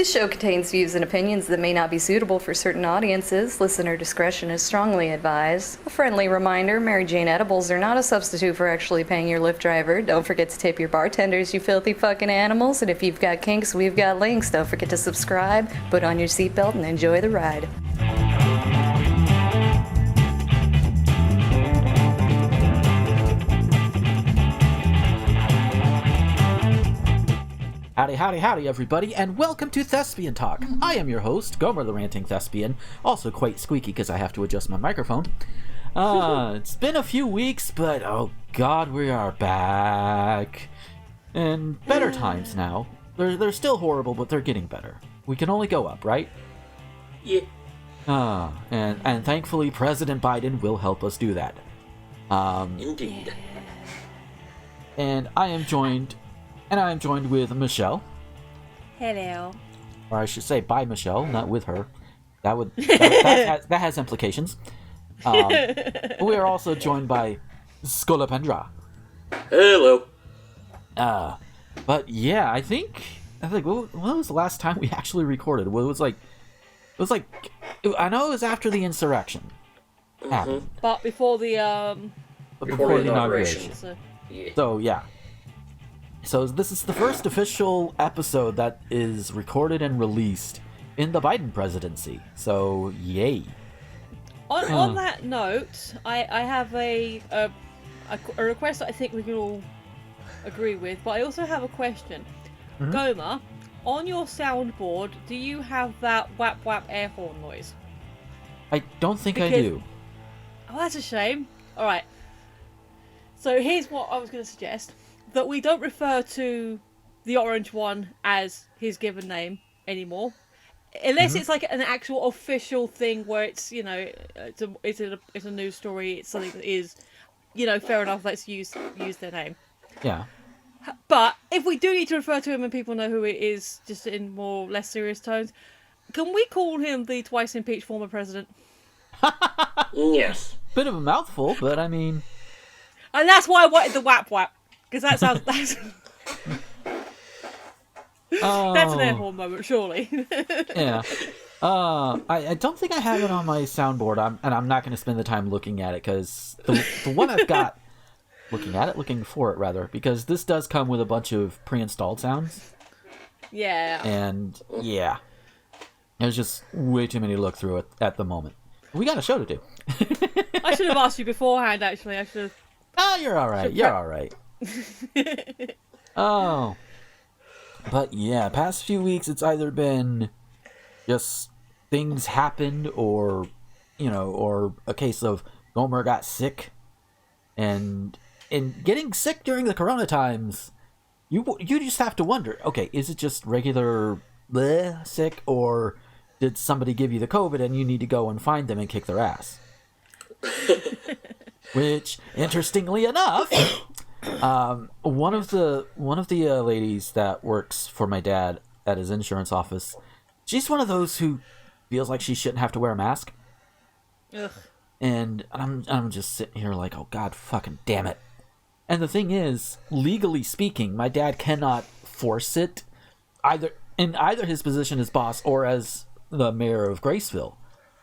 This show contains views and opinions that may not be suitable for certain audiences. Listener discretion is strongly advised. A friendly reminder, Mary Jane edibles are not a substitute for actually paying your Lyft driver. Don't forget to tip your bartenders, you filthy fucking animals. And if you've got kinks, we've got links. Don't forget to subscribe, put on your seatbelt, and enjoy the ride. Howdy, howdy, howdy, everybody, and welcome to Thespian Talk. I am your host, Gomer the Ranting Thespian, also quite squeaky because I have to adjust my microphone. It's been a few weeks, but oh god, we are back. And better times now. They're still horrible, but they're getting better. We can only go up, right? Yeah. And thankfully President Biden will help us do that. Indeed. And I am joined with Michelle. Hello. Or I should say by Michelle, not with her. That has implications. We are also joined by Scolipendra. Hello. But yeah, I think when was the last time we actually recorded? Well, I know it was after the insurrection happened. But before the Before the inauguration. Yeah. So yeah. So this is the first official episode that is recorded and released in the Biden presidency. So yay. On that note, I have a request that I think we can all agree with, but I also have a question. Mm-hmm. Gomer, on your soundboard, do you have that whap whap air horn noise? I don't think I do. Oh, that's a shame. Alright. So here's what I was going to suggest. That we don't refer to the orange one as his given name anymore. Unless it's like an actual official thing where it's, you know, it's a news story, it's something that is, you know, fair enough, let's use their name. Yeah. But if we do need to refer to him and people know who it is, just in more less serious tones, can we call him the twice impeached former president? Yes. Bit of a mouthful, but I mean... And that's why I wanted the whap whap. Because that sounds... That's an air horn moment, surely. Yeah. I don't think I have it on my soundboard, and I'm not going to spend the time looking at it, because the one I've got... looking for it, rather, because this does come with a bunch of pre-installed sounds. Yeah. And, yeah. There's just way too many to look through at the moment. We got a show to do. I should have asked you beforehand, actually. I should have... Oh, you're alright. You're alright. Oh. But yeah, past few weeks it's either been just things happened or, you know, or a case of Gomer got sick. And getting sick during the corona times, you just have to wonder, okay, is it just regular sick, or did somebody give you the COVID and you need to go and find them and kick their ass? Which, interestingly enough, one of the ladies that works for my dad at his insurance office, she's one of those who feels like she shouldn't have to wear a mask. Ugh. And I'm just sitting here like, oh god, fucking damn it. And the thing is, legally speaking, my dad cannot force it, either his position as boss or as the mayor of Graceville,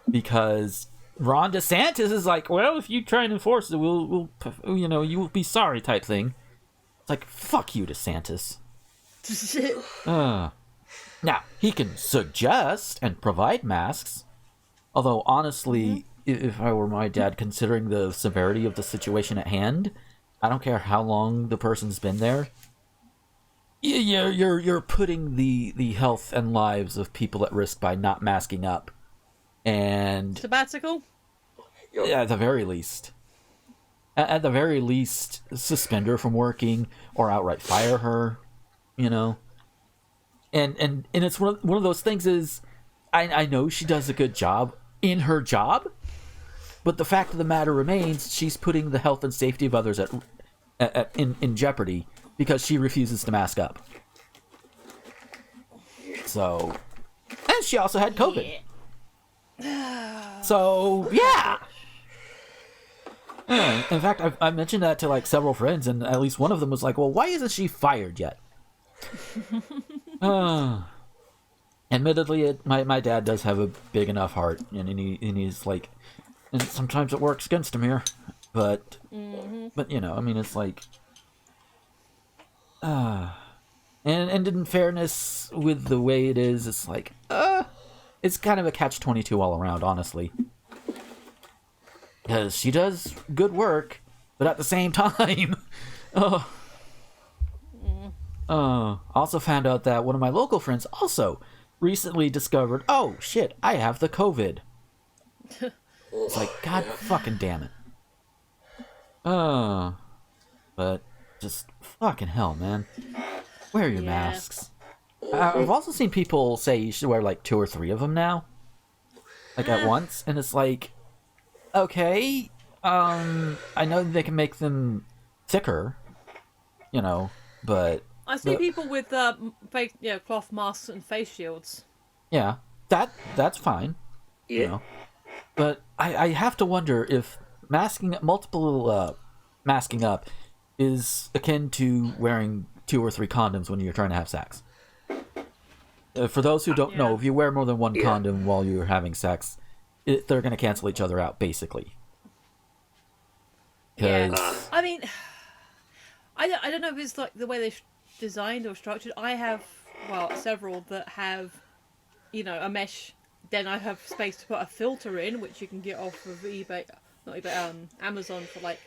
because Ron DeSantis is like, well, if you try and enforce it, we'll you know, you will be sorry type thing. It's like, fuck you, DeSantis. Now, he can suggest and provide masks, although honestly, if I were my dad, considering the severity of the situation at hand, I don't care how long the person's been there. You're putting the health and lives of people at risk by not masking up. And sabbatical? Yeah, at the very least. At the very least, suspend her from working or outright fire her, you know. And it's one of those things is, I know she does a good job in her job, but the fact of the matter remains, she's putting the health and safety of others in jeopardy because she refuses to mask up. So, and she also had COVID. So, yeah. In fact, I mentioned that to like several friends, and at least one of them was like, well, why isn't she fired yet? admittedly, my dad does have a big enough heart, and he's like, and sometimes it works against him here, but you know, I mean, it's like, and in fairness, with the way it is, it's like, it's kind of a catch-22 all around, honestly, because she does good work, but at the same time, also found out that one of my local friends also recently discovered, oh shit, I have the COVID. It's like, god fucking damn it. But just fucking hell, man. Wear your masks. I've also seen people say you should wear like 2 or 3 of them now, like at once, and it's like, okay, I know they can make them thicker, you know, but I see people with fake, cloth masks and face shields. yeah, that's fine, Yeah. you know, but I have to wonder if masking up is akin to wearing 2 or 3 condoms when you're trying to have sex. For those who don't know, if you wear more than one condom while you're having sex, they're going to cancel each other out, basically. Yeah. 'Cause- I mean, I don't know if it's like the way they're designed or structured. I have, several that have, a mesh. Then I have space to put a filter in, which you can get off of Amazon for like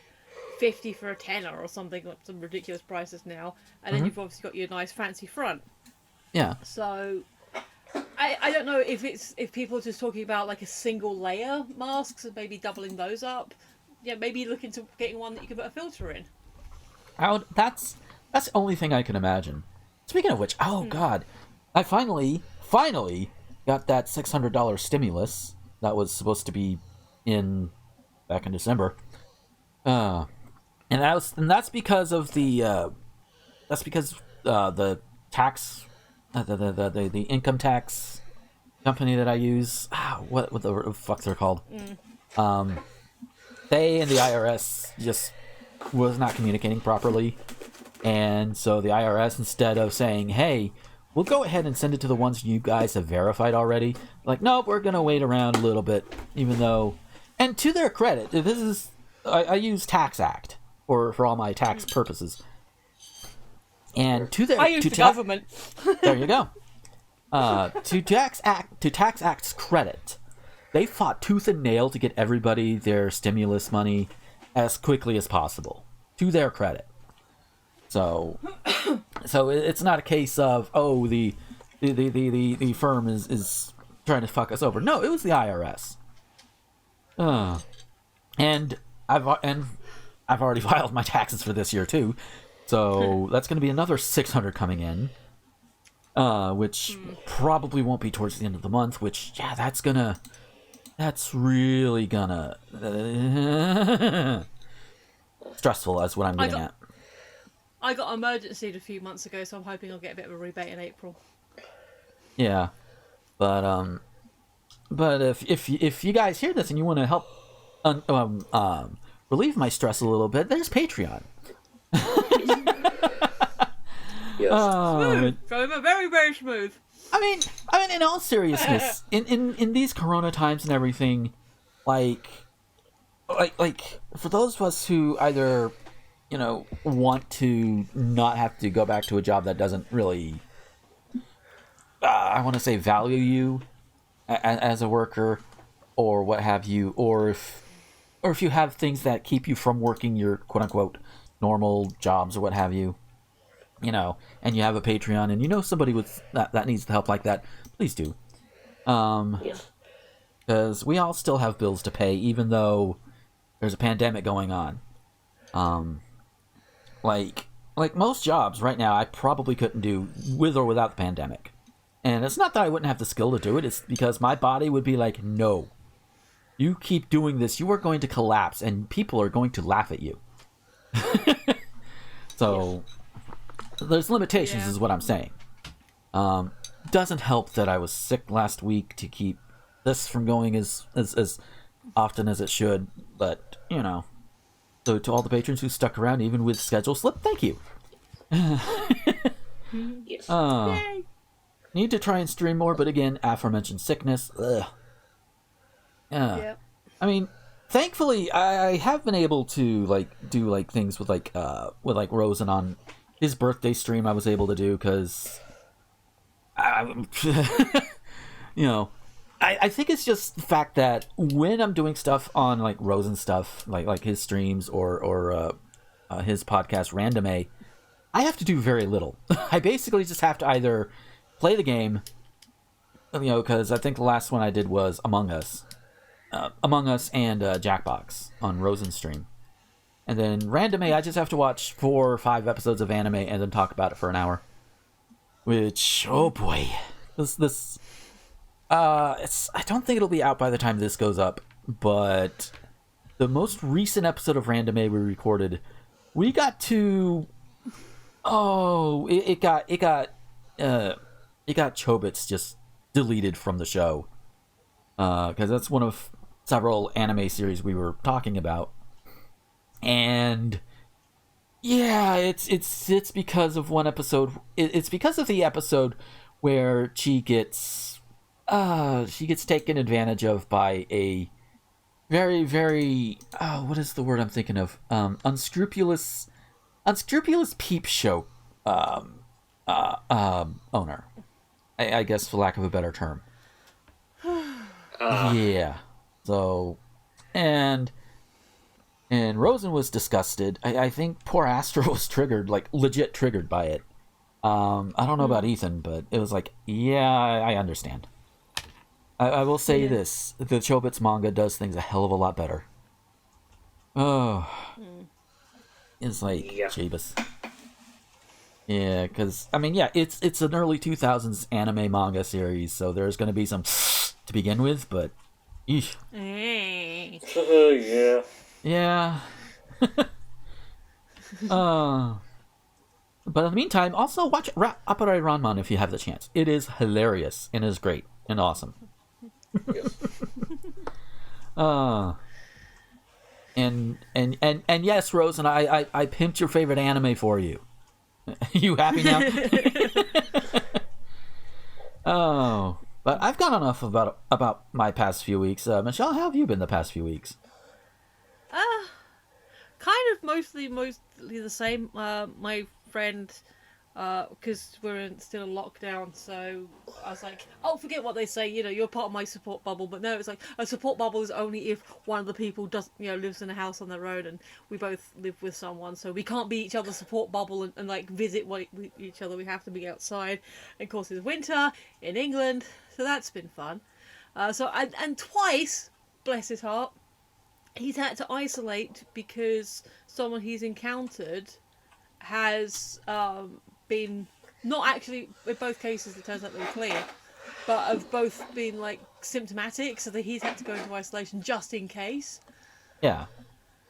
50 for a tenner or something, like some ridiculous prices now. And then you've obviously got your nice fancy front. yeah. So I don't know if people are just talking about like a single layer masks and maybe doubling those up. Yeah, maybe look into getting one that you can put a filter in. That's the only thing I can imagine. Speaking of which, oh god, I finally got that $600 stimulus that was supposed to be back in December. And that's because of the tax, the income tax company that I use. What the fuck they're called? They and the IRS just was not communicating properly, and so the IRS, instead of saying, "Hey, we'll go ahead and send it to the ones you guys have verified already," like, nope, we're gonna wait around a little bit, even though. And to their credit, this is I use Tax Act for all my tax purposes, and to their I use the government. there you go. To Tax Act's credit, they fought tooth and nail to get everybody their stimulus money as quickly as possible. To their credit. So it's not a case of, oh, the firm is trying to fuck us over. No, it was the IRS. And I've already filed my taxes for this year too. So that's going to be another $600 coming in. Which probably won't be towards the end of the month, which, yeah, that's really gonna stressful, as what I'm getting at. I got emergency a few months ago, so I'm hoping I'll get a bit of a rebate in April. Yeah, but if you guys hear this and you want to help relieve my stress a little bit, there's Patreon. Yes. Smooth. Very, very smooth. I mean, in all seriousness, in these Corona times and everything, like for those of us who either, want to not have to go back to a job that doesn't really, I want to say, value you as a worker, or what have you, or if you have things that keep you from working your quote unquote normal jobs or what have you. And you have a Patreon, and somebody with that needs the help like that, please do. Because we all still have bills to pay, even though there's a pandemic going on. Like most jobs right now, I probably couldn't do with or without the pandemic. And it's not that I wouldn't have the skill to do it, it's because my body would be like, no. You keep doing this, you are going to collapse, and people are going to laugh at you. So... There's limitations, is what I'm saying. Doesn't help that I was sick last week to keep this from going as often as it should, but, So to all the patrons who stuck around, even with schedule slip, thank you. Yes. Yay. Need to try and stream more, but again, aforementioned sickness. Ugh. Yeah. I mean, thankfully, I have been able to do things with Rosen on his birthday stream. I was able to do because, I think it's just the fact that when I'm doing stuff on Rosen stuff, like his streams or his podcast Random A, I have to do very little. I basically just have to either play the game, because I think the last one I did was Among Us and Jackbox on Rosen's stream. And then Random A, I just have to watch 4 or 5 episodes of anime and then talk about it for an hour. Which, oh boy. I don't think it'll be out by the time this goes up, but the most recent episode of Random A we recorded, we got to... Oh, it got Chobits just deleted from the show. Because that's one of several anime series we were talking about. And yeah, it's because of one episode. It's because of the episode where she gets taken advantage of by a very, very what is the word I'm thinking of? Unscrupulous peep show owner. I guess, for lack of a better term. Yeah. So, and Rosen was disgusted. I think poor Astra was triggered, legit triggered by it. I don't know about Ethan, but it was yeah, I understand. I will say this: the Chobits manga does things a hell of a lot better. Oh, it's Jabus. Yeah, because it's an early 2000s anime manga series, so there's going to be some to begin with, but eesh. Yeah. Yeah. But in the meantime, also watch Apparai Ranman if you have the chance. It is hilarious and is great and awesome. Yes. And yes, Rose, and I pimped your favorite anime for you. You happy now? Oh, but I've got enough about my past few weeks. Michelle, how have you been the past few weeks? Kind of mostly the same. My friend, because we're still in lockdown, so I was like, oh, forget what they say, you're part of my support bubble. But no, it's like a support bubble is only if one of the people doesn't, lives in a house on their own, and we both live with someone, so we can't be each other's support bubble and visit each other. We have to be outside. And of course, it's winter in England, so that's been fun. And twice, bless his heart, he's had to isolate because someone he's encountered has been, not actually, in both cases it turns out they were clear, but have both been symptomatic, so that he's had to go into isolation just in case. Yeah,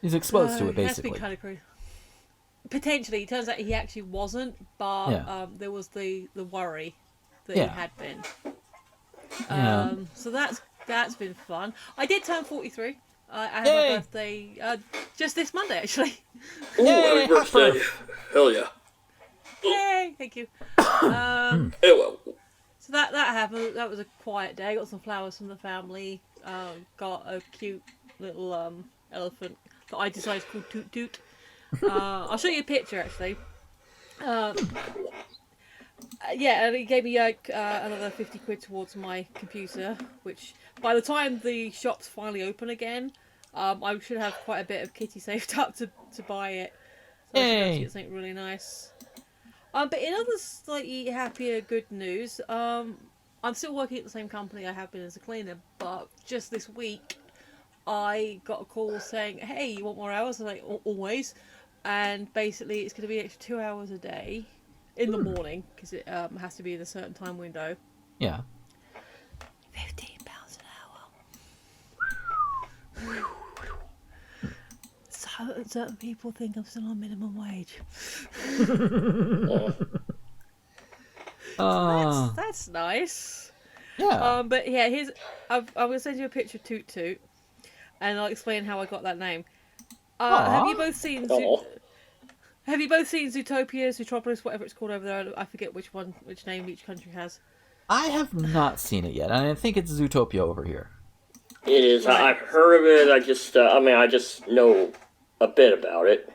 he's exposed to it basically. That's been kind of crazy. Potentially, it turns out he actually wasn't, but there was the worry that he had been. So that's been fun. I did turn 43. I had my birthday just this Monday, actually. Ooh, happy birthday. Hell yeah. Yay! Thank you. Hello. So that happened. That was a quiet day. Got some flowers from the family. Got a cute little elephant that I decided to call Toot Toot. I'll show you a picture, actually. Yeah, and he gave me another 50 quid towards my computer, which by the time the shop's finally open again, I should have quite a bit of kitty saved up to buy it. So I should actually get something really nice. But in other slightly happier good news, I'm still working at the same company I have been as a cleaner, but just this week I got a call saying, hey, you want more hours? I was like, always. And basically it's going to be an extra 2 hours a day in the morning, because it has to be in a certain time window. Yeah. £15 an hour. So certain people think I'm still on minimum wage. That's nice. Yeah. But yeah, I'm gonna send you a picture of Toot Toot, and I'll explain how I got that name. Have you both seen Zootopia, Zootropolis, whatever it's called over there? I forget which name each country has. I have not seen it yet, and I think it's Zootopia over here. It is. I've heard of it. I just know a bit about it.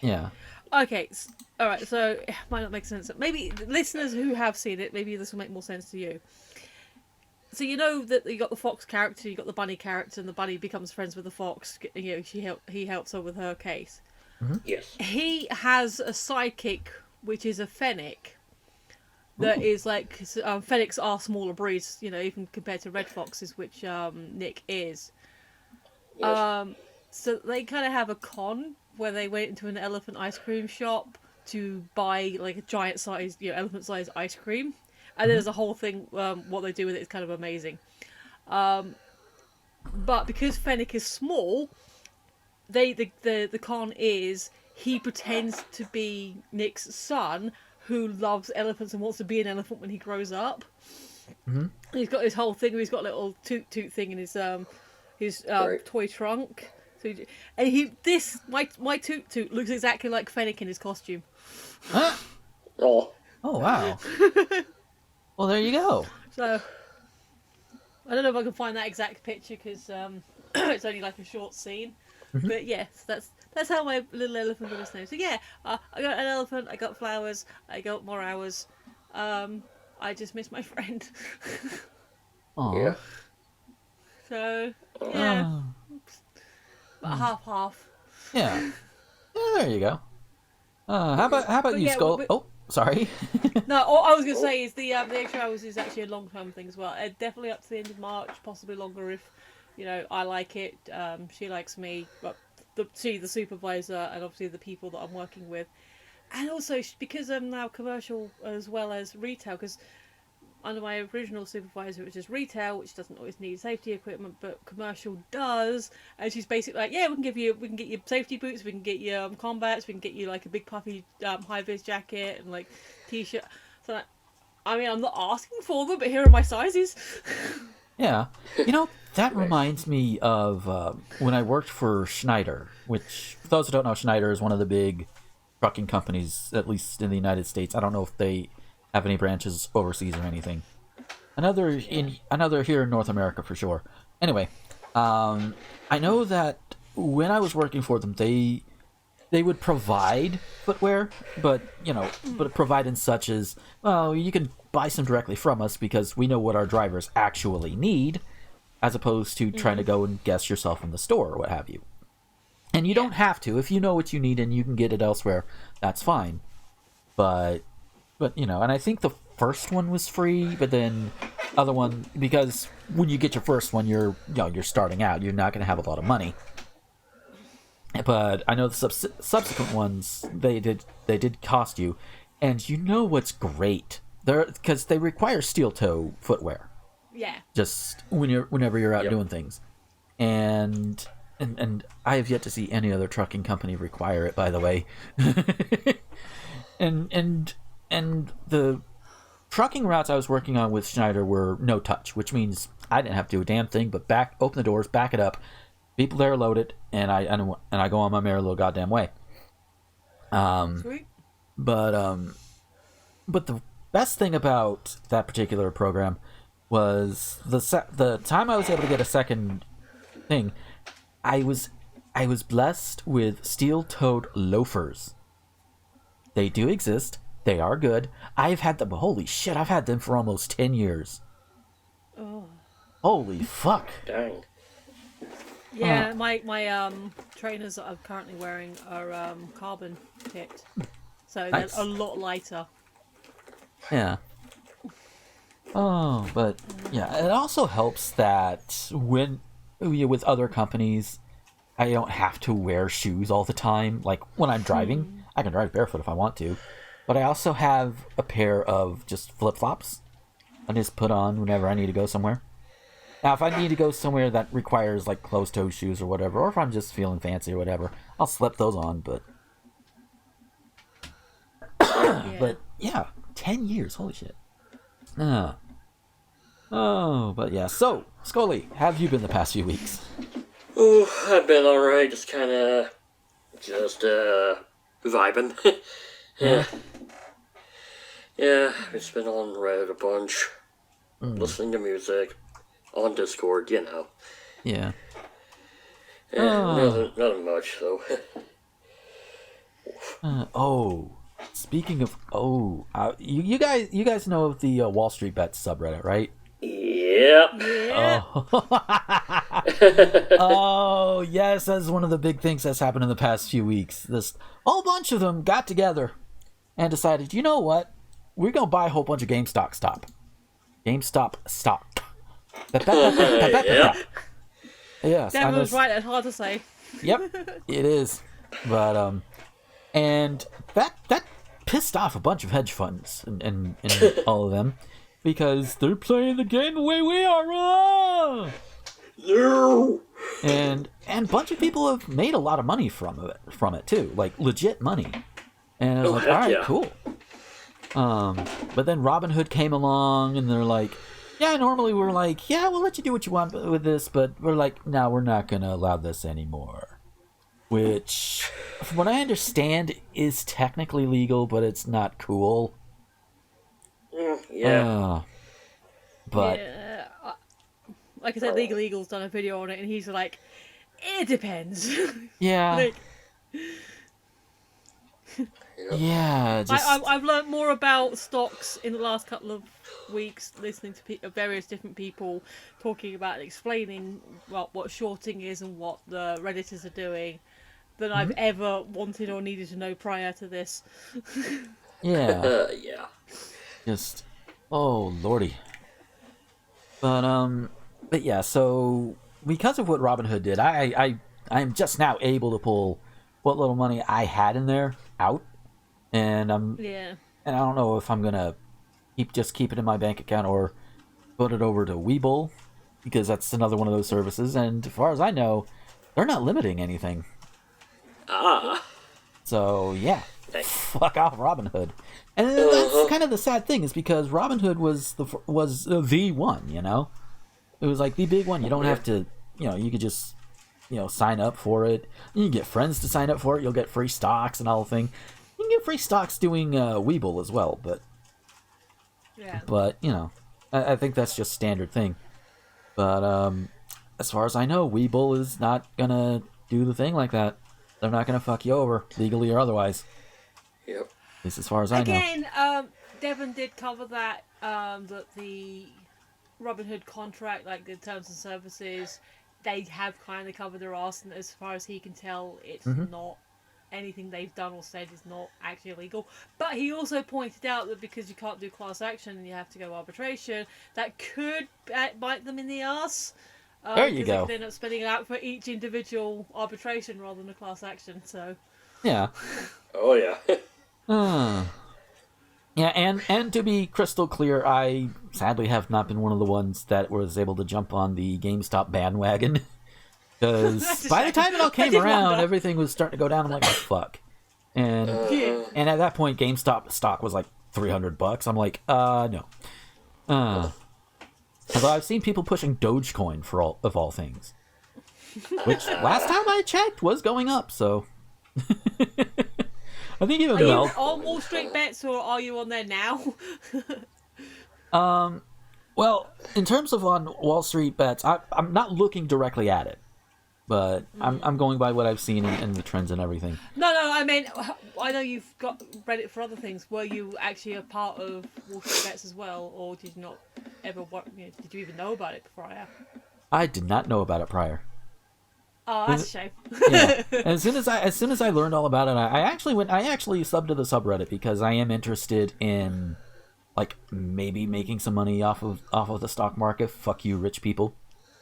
Yeah. Okay, all right. So it might not make sense. Maybe listeners who have seen it, maybe this will make more sense to you. So you know that you got the fox character, you got the bunny character, and the bunny becomes friends with the fox. You know, he helps her with her case. Mm-hmm. Yes. He has a sidekick, which is a fennec. That is like fennecs are smaller breeds, you know, even compared to red foxes, which Nick is. Yes. So they kind of have a con where they went into an elephant ice cream shop to buy like a giant size, you know, elephant size ice cream, and there's a whole thing. What they do with it is kind of amazing. But because Fennec is small, the con is he pretends to be Nick's son who loves elephants and wants to be an elephant when he grows up. Mm-hmm. He's got his whole thing where he's got a little toot thing in his Right. toy trunk. So my toot looks exactly like Fennec in his costume. Huh? Oh. Oh, wow. Well, there you go. So I don't know if I can find that exact picture because it's only like a short scene. Mm-hmm. But yes, that's how my little elephant got his name. So yeah, I got an elephant, I got flowers, I got more hours. I just miss my friend. Aw. Yeah. So yeah, Oh. but half. Yeah. Yeah, there you go. How about But you, yeah, Skull? but- Oh, sorry. No, all I was gonna say is the extra hours is actually a long term thing as well. Definitely up to the end of March, possibly longer if you know I like it. She likes me, but the supervisor, and obviously the people that I'm working with, and also because I'm now commercial as well as retail. Because under my original supervisor, which is retail, which doesn't always need safety equipment, but commercial does, and she's basically like, yeah, we can get you safety boots, we can get you combats, we can get you like a big puffy high vis jacket and like t-shirt. So, I mean, I'm not asking for them, but here are my sizes. Yeah. You know, that reminds me of when I worked for Schneider, which, for those who don't know, Schneider is one of the big trucking companies, at least in the United States. I don't know if they have any branches overseas or anything. Another here in North America for sure. Anyway, I know that when I was working for them, they would provide footwear, but provide in such as, well, you can buy some directly from us because we know what our drivers actually need, as opposed to trying to go and guess yourself in the store or what have you. And you don't have to. If you know what you need and you can get it elsewhere, that's fine. But and I think the first one was free, but then other one, because when you get your first one, you're starting out, you're not going to have a lot of money. But I know the subsequent ones, they did cost you, and you know what's great? Because they require steel toe footwear. Yeah. Just whenever you're out doing things, and I have yet to see any other trucking company require it, by the way. and the trucking routes I was working on with Schneider were no touch, which means I didn't have to do a damn thing but open the doors, back it up, people there load it, and I go on my merry little goddamn way. Sweet. But the best thing about that particular program was the time I was able to get a second thing. I was blessed with steel-toed loafers. They do exist. They are good. I've had them. Holy shit! I've had them for almost 10 years. Oh. Holy fuck! Dang. Yeah, my trainers that I'm currently wearing are carbon tipped, so Nice. they're a lot lighter. Yeah. Oh, but yeah, it also helps that when with other companies, I don't have to wear shoes all the time. Like when I'm driving, I can drive barefoot if I want to, but I also have a pair of just flip-flops I just put on whenever I need to go somewhere. Now, if I need to go somewhere that requires like closed-toe shoes or whatever, or if I'm just feeling fancy or whatever, I'll slip those on. But but yeah, 10 years, holy shit. Oh, but yeah. So, Scully, how have you been the past few weeks? Ooh, I've been alright, just vibing. Yeah. Yeah, it's been on Reddit a bunch. listening to music, on Discord, you know. Yeah. Nothing much, though. Speaking of you guys know of the Wall Street Bets subreddit, right? Yep. Yeah. Oh yes, that's one of the big things that's happened in the past few weeks. This whole bunch of them got together and decided, you know what? We're gonna buy a whole bunch of GameStop stock. Yeah. Yes, Devin was right. That's hard to say. Yep, it is. But and that pissed off a bunch of hedge funds and all of them because they're playing the game the way we are. No. And a bunch of people have made a lot of money from it too, like legit money. And I was like, all right, yeah. cool. But then Robinhood came along and they're like, yeah, normally we're like, yeah, we'll let you do what you want with this, but we're like, no, we're not going to allow this anymore. Which, from what I understand, is technically legal, but it's not cool. Yeah. But Yeah, like I said, Legal Eagle's done a video on it, and he's like, it depends. yeah, Like, yeah, just I've learned more about stocks in the last couple of weeks, listening to various different people talking about and explaining what shorting is and what the Redditors are doing than I've ever wanted or needed to know prior to this. yeah. Yeah. Just, oh lordy. But yeah, so because of what Robinhood did, I'm just now able to pull what little money I had in there out, and Yeah. and I don't know if I'm gonna keep it in my bank account or put it over to Webull, because that's another one of those services, and as far as I know, they're not limiting anything. So yeah, fuck off Robinhood. And that's kind of the sad thing, is because Robinhood was the one, you know? It was like the big one. You don't have to, you could just, sign up for it. You can get friends to sign up for it. You'll get free stocks and all the thing. You can get free stocks doing Webull as well, but Yeah. I think that's just standard thing. But as far as I know, Webull is not gonna do the thing like that. They're not gonna fuck you over, legally or otherwise. Yep. At least as far as I know. Again, Devon did cover that the Robinhood contract, like the terms and services, they have kind of covered their ass, and as far as he can tell, it's not anything they've done or said is not actually illegal. But he also pointed out that because you can't do class action and you have to go arbitration, that could bite them in the ass. There you go. They end up spending it out for each individual arbitration rather than a class action. So Yeah. Oh yeah. Yeah, and to be crystal clear, I sadly have not been one of the ones that was able to jump on the GameStop bandwagon. Because by the time it all came around, everything was starting to go down. I'm like, oh, fuck. And at that point, GameStop stock was like $300. I'm like, no. Although I've seen people pushing Dogecoin of all things. Which, last time I checked, was going up, so... I think even are you Mel... on Wall Street Bets, or are you on there now? Well, in terms of on Wall Street Bets, I'm not looking directly at it, but I'm going by what I've seen and the trends and everything. No, I mean, I know you've got Reddit for other things. Were you actually a part of Wall Street Bets as well, or did you not ever? Did you even know about it prior? I did not know about it prior. Oh, that's a shame. Yeah. As soon as I learned all about it, I actually subbed to the subreddit because I am interested in, like, maybe making some money off of the stock market. Fuck you, rich people.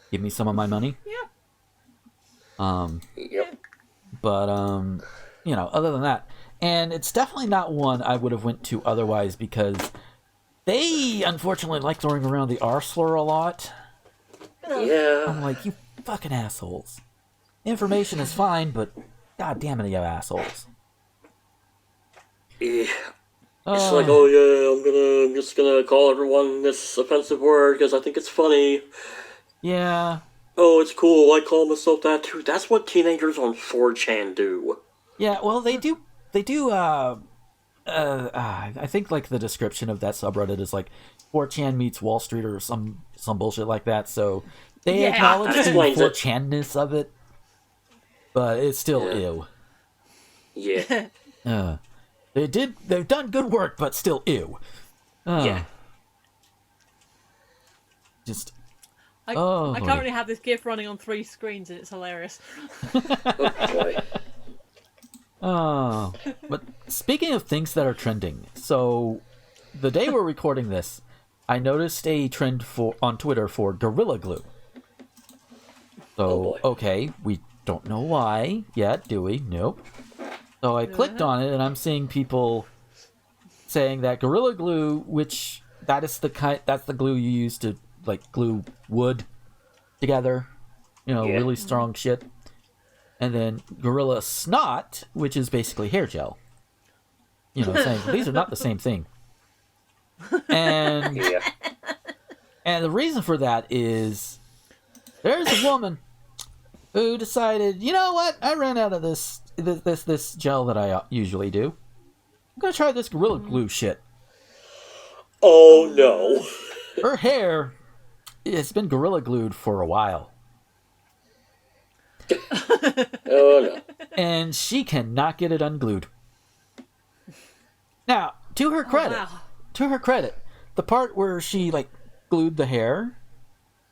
Give me some of my money. Yeah. Yep. But other than that, and it's definitely not one I would have went to otherwise, because they unfortunately like throwing around the R slur a lot. Yeah. I'm like, you fucking assholes. Information is fine, but god damn it, you assholes. Yeah. It's like, oh yeah, I'm just gonna call everyone this offensive word because I think it's funny. Yeah. Oh, it's cool. I call myself that too. That's what teenagers on 4chan do. Yeah, well, they do. I think like the description of that subreddit is like, 4chan meets Wall Street or some bullshit like that. So they Yeah. acknowledge the Explains it. 4chan-ness of it, but it's still ew. Yeah. They've done good work, but still ew. Yeah. Just I Oh. currently have this GIF running on 3 screens and it's hilarious. Oh, boy. oh. But speaking of things that are trending, so the day we're recording this, I noticed a trend on Twitter for Gorilla Glue. So boy. okay, we don't know why yet, do we? Nope. So I clicked on it, and I'm seeing people saying that Gorilla Glue, which that's the glue you use to like glue wood together, really strong shit. And then Gorilla Snot, which is basically hair gel. Saying these are not the same thing. And Yeah. and the reason for that is there's a woman who decided, you know what? I ran out of this gel that I usually do. I'm gonna try this Gorilla Glue shit. Oh, no. Her hair has been Gorilla Glued for a while, Oh, no. and she cannot get it unglued. Now, to her credit, the part where she glued the hair,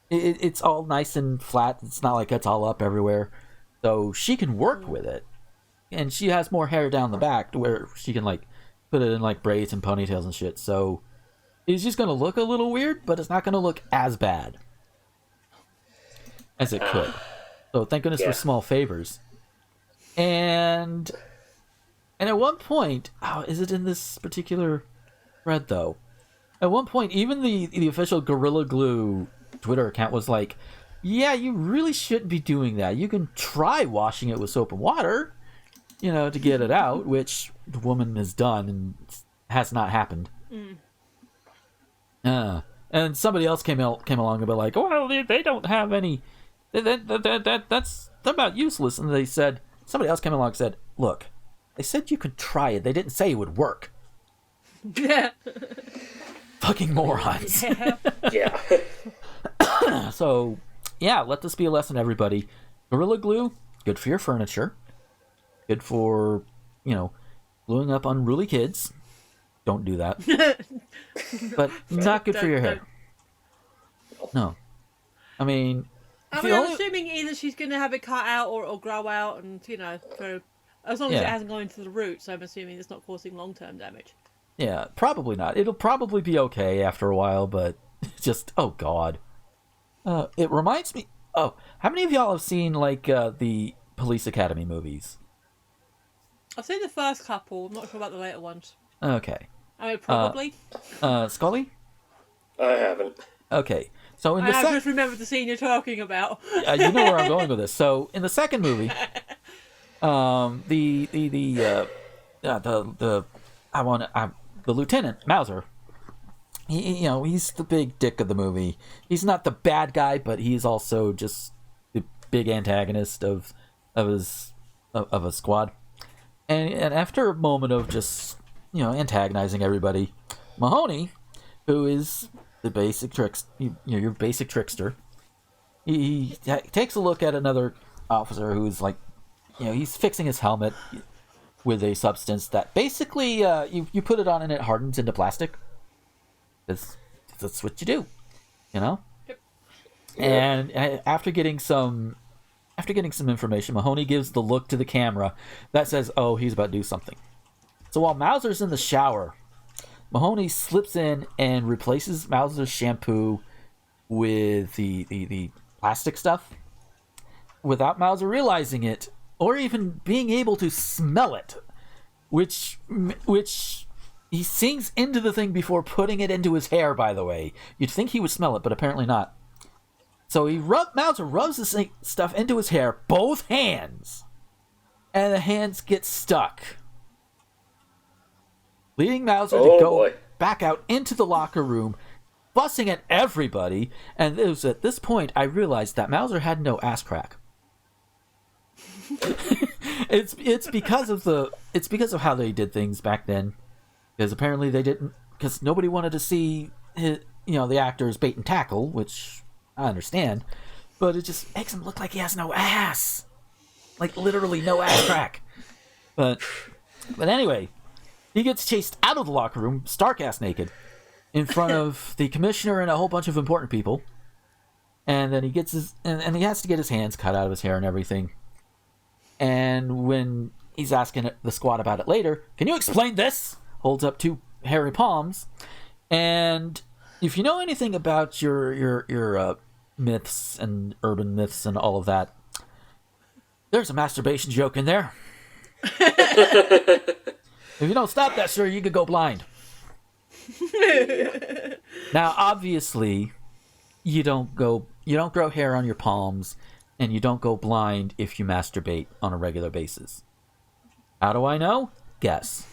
it's all nice and flat. It's not like it's all up everywhere, so she can work with it. And she has more hair down the back to where she can put it in braids and ponytails and shit. So it's just gonna look a little weird, but it's not gonna look as bad as it could. So thank goodness for small favors. And at one point, is it in this particular thread though? At one point, even the official Gorilla Glue Twitter account was like, "Yeah, you really shouldn't be doing that. You can try washing it with soap and water, to get it out," which the woman has done and has not happened. And somebody else came along and be like, "Well, they don't have any. That's about useless." And they said, somebody else came along and said, "Look, they said you could try it. They didn't say it would work." Yeah. Fucking morons. Yeah. So, yeah, let this be a lesson, everybody. Gorilla Glue, good for your furniture. Good for, gluing up unruly kids. Don't do that. But not good for your hair. No. I mean... I'm assuming either she's going to have it cut out or it'll grow out and, for, as long as it hasn't gone into the roots, I'm assuming it's not causing long-term damage. Yeah, probably not. It'll probably be okay after a while, but just, oh god. It reminds me... Oh, how many of y'all have seen, the Police Academy movies? I've seen the first couple. I'm not sure about the later ones. Okay. I mean, probably. Scully? I haven't. Okay. So in I the just remembered the scene you're talking about. you know where I'm going with this. So in the second movie, the lieutenant Mauser, he's the big dick of the movie. He's not the bad guy, but he's also just the big antagonist of a squad. And after a moment of just antagonizing everybody, Mahoney, who is the basic your basic trickster, he takes a look at another officer who's he's fixing his helmet with a substance that basically you put it on and it hardens into plastic. That's what you do, Yep. And after getting some information, Mahoney gives the look to the camera that says, "Oh, he's about to do something." So while Mauser's in the shower, Mahoney slips in and replaces Mauser's shampoo with the plastic stuff without Mauser realizing it or even being able to smell it, which he sinks into the thing before putting it into his hair, by the way. You'd think he would smell it, but apparently not. So Mauser rubs this stuff into his hair, both hands, and the hands get stuck, leading Mauser to go back out into the locker room, fussing at everybody. And it was at this point I realized that Mauser had no ass crack. It's because of how they did things back then, because apparently they didn't, because nobody wanted to see the actor's bait and tackle, which I understand, but it just makes him look like he has no ass. Like, literally no ass crack. But anyway, he gets chased out of the locker room, stark-ass naked, in front of the commissioner and a whole bunch of important people. And then he gets and he has to get his hands cut out of his hair and everything. And when he's asking the squad about it later, can you explain this? Holds up two hairy palms. And if you know anything about your myths and urban myths and all of that, there's a masturbation joke in there. If you don't stop that, sir, you could go blind. Now, obviously, you don't grow hair on your palms, and you don't go blind if you masturbate on a regular basis. How do I know? Guess.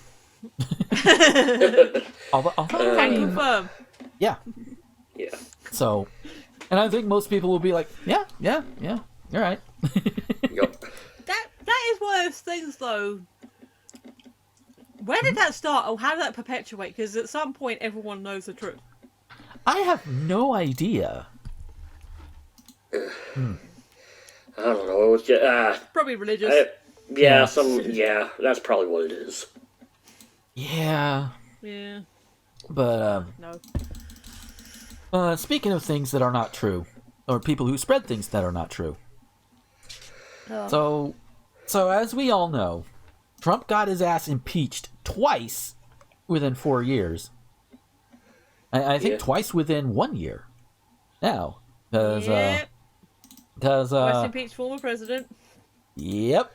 although Can confirm. Yeah. Yeah. So, and I think most people will be like, yeah, you're right. Yup. That is one of those things, though. Where did that start, or how did that perpetuate? Because at some point, everyone knows the truth. I have no idea. I don't know. It was just Probably religious. That's probably what it is. Yeah. Yeah. But No. speaking of things that are not true, or people who spread things that are not true. Oh. So as we all know, Trump got his ass impeached twice within 4 years. I think twice within 1 year. Now, because Rest in peace, former president. Yep.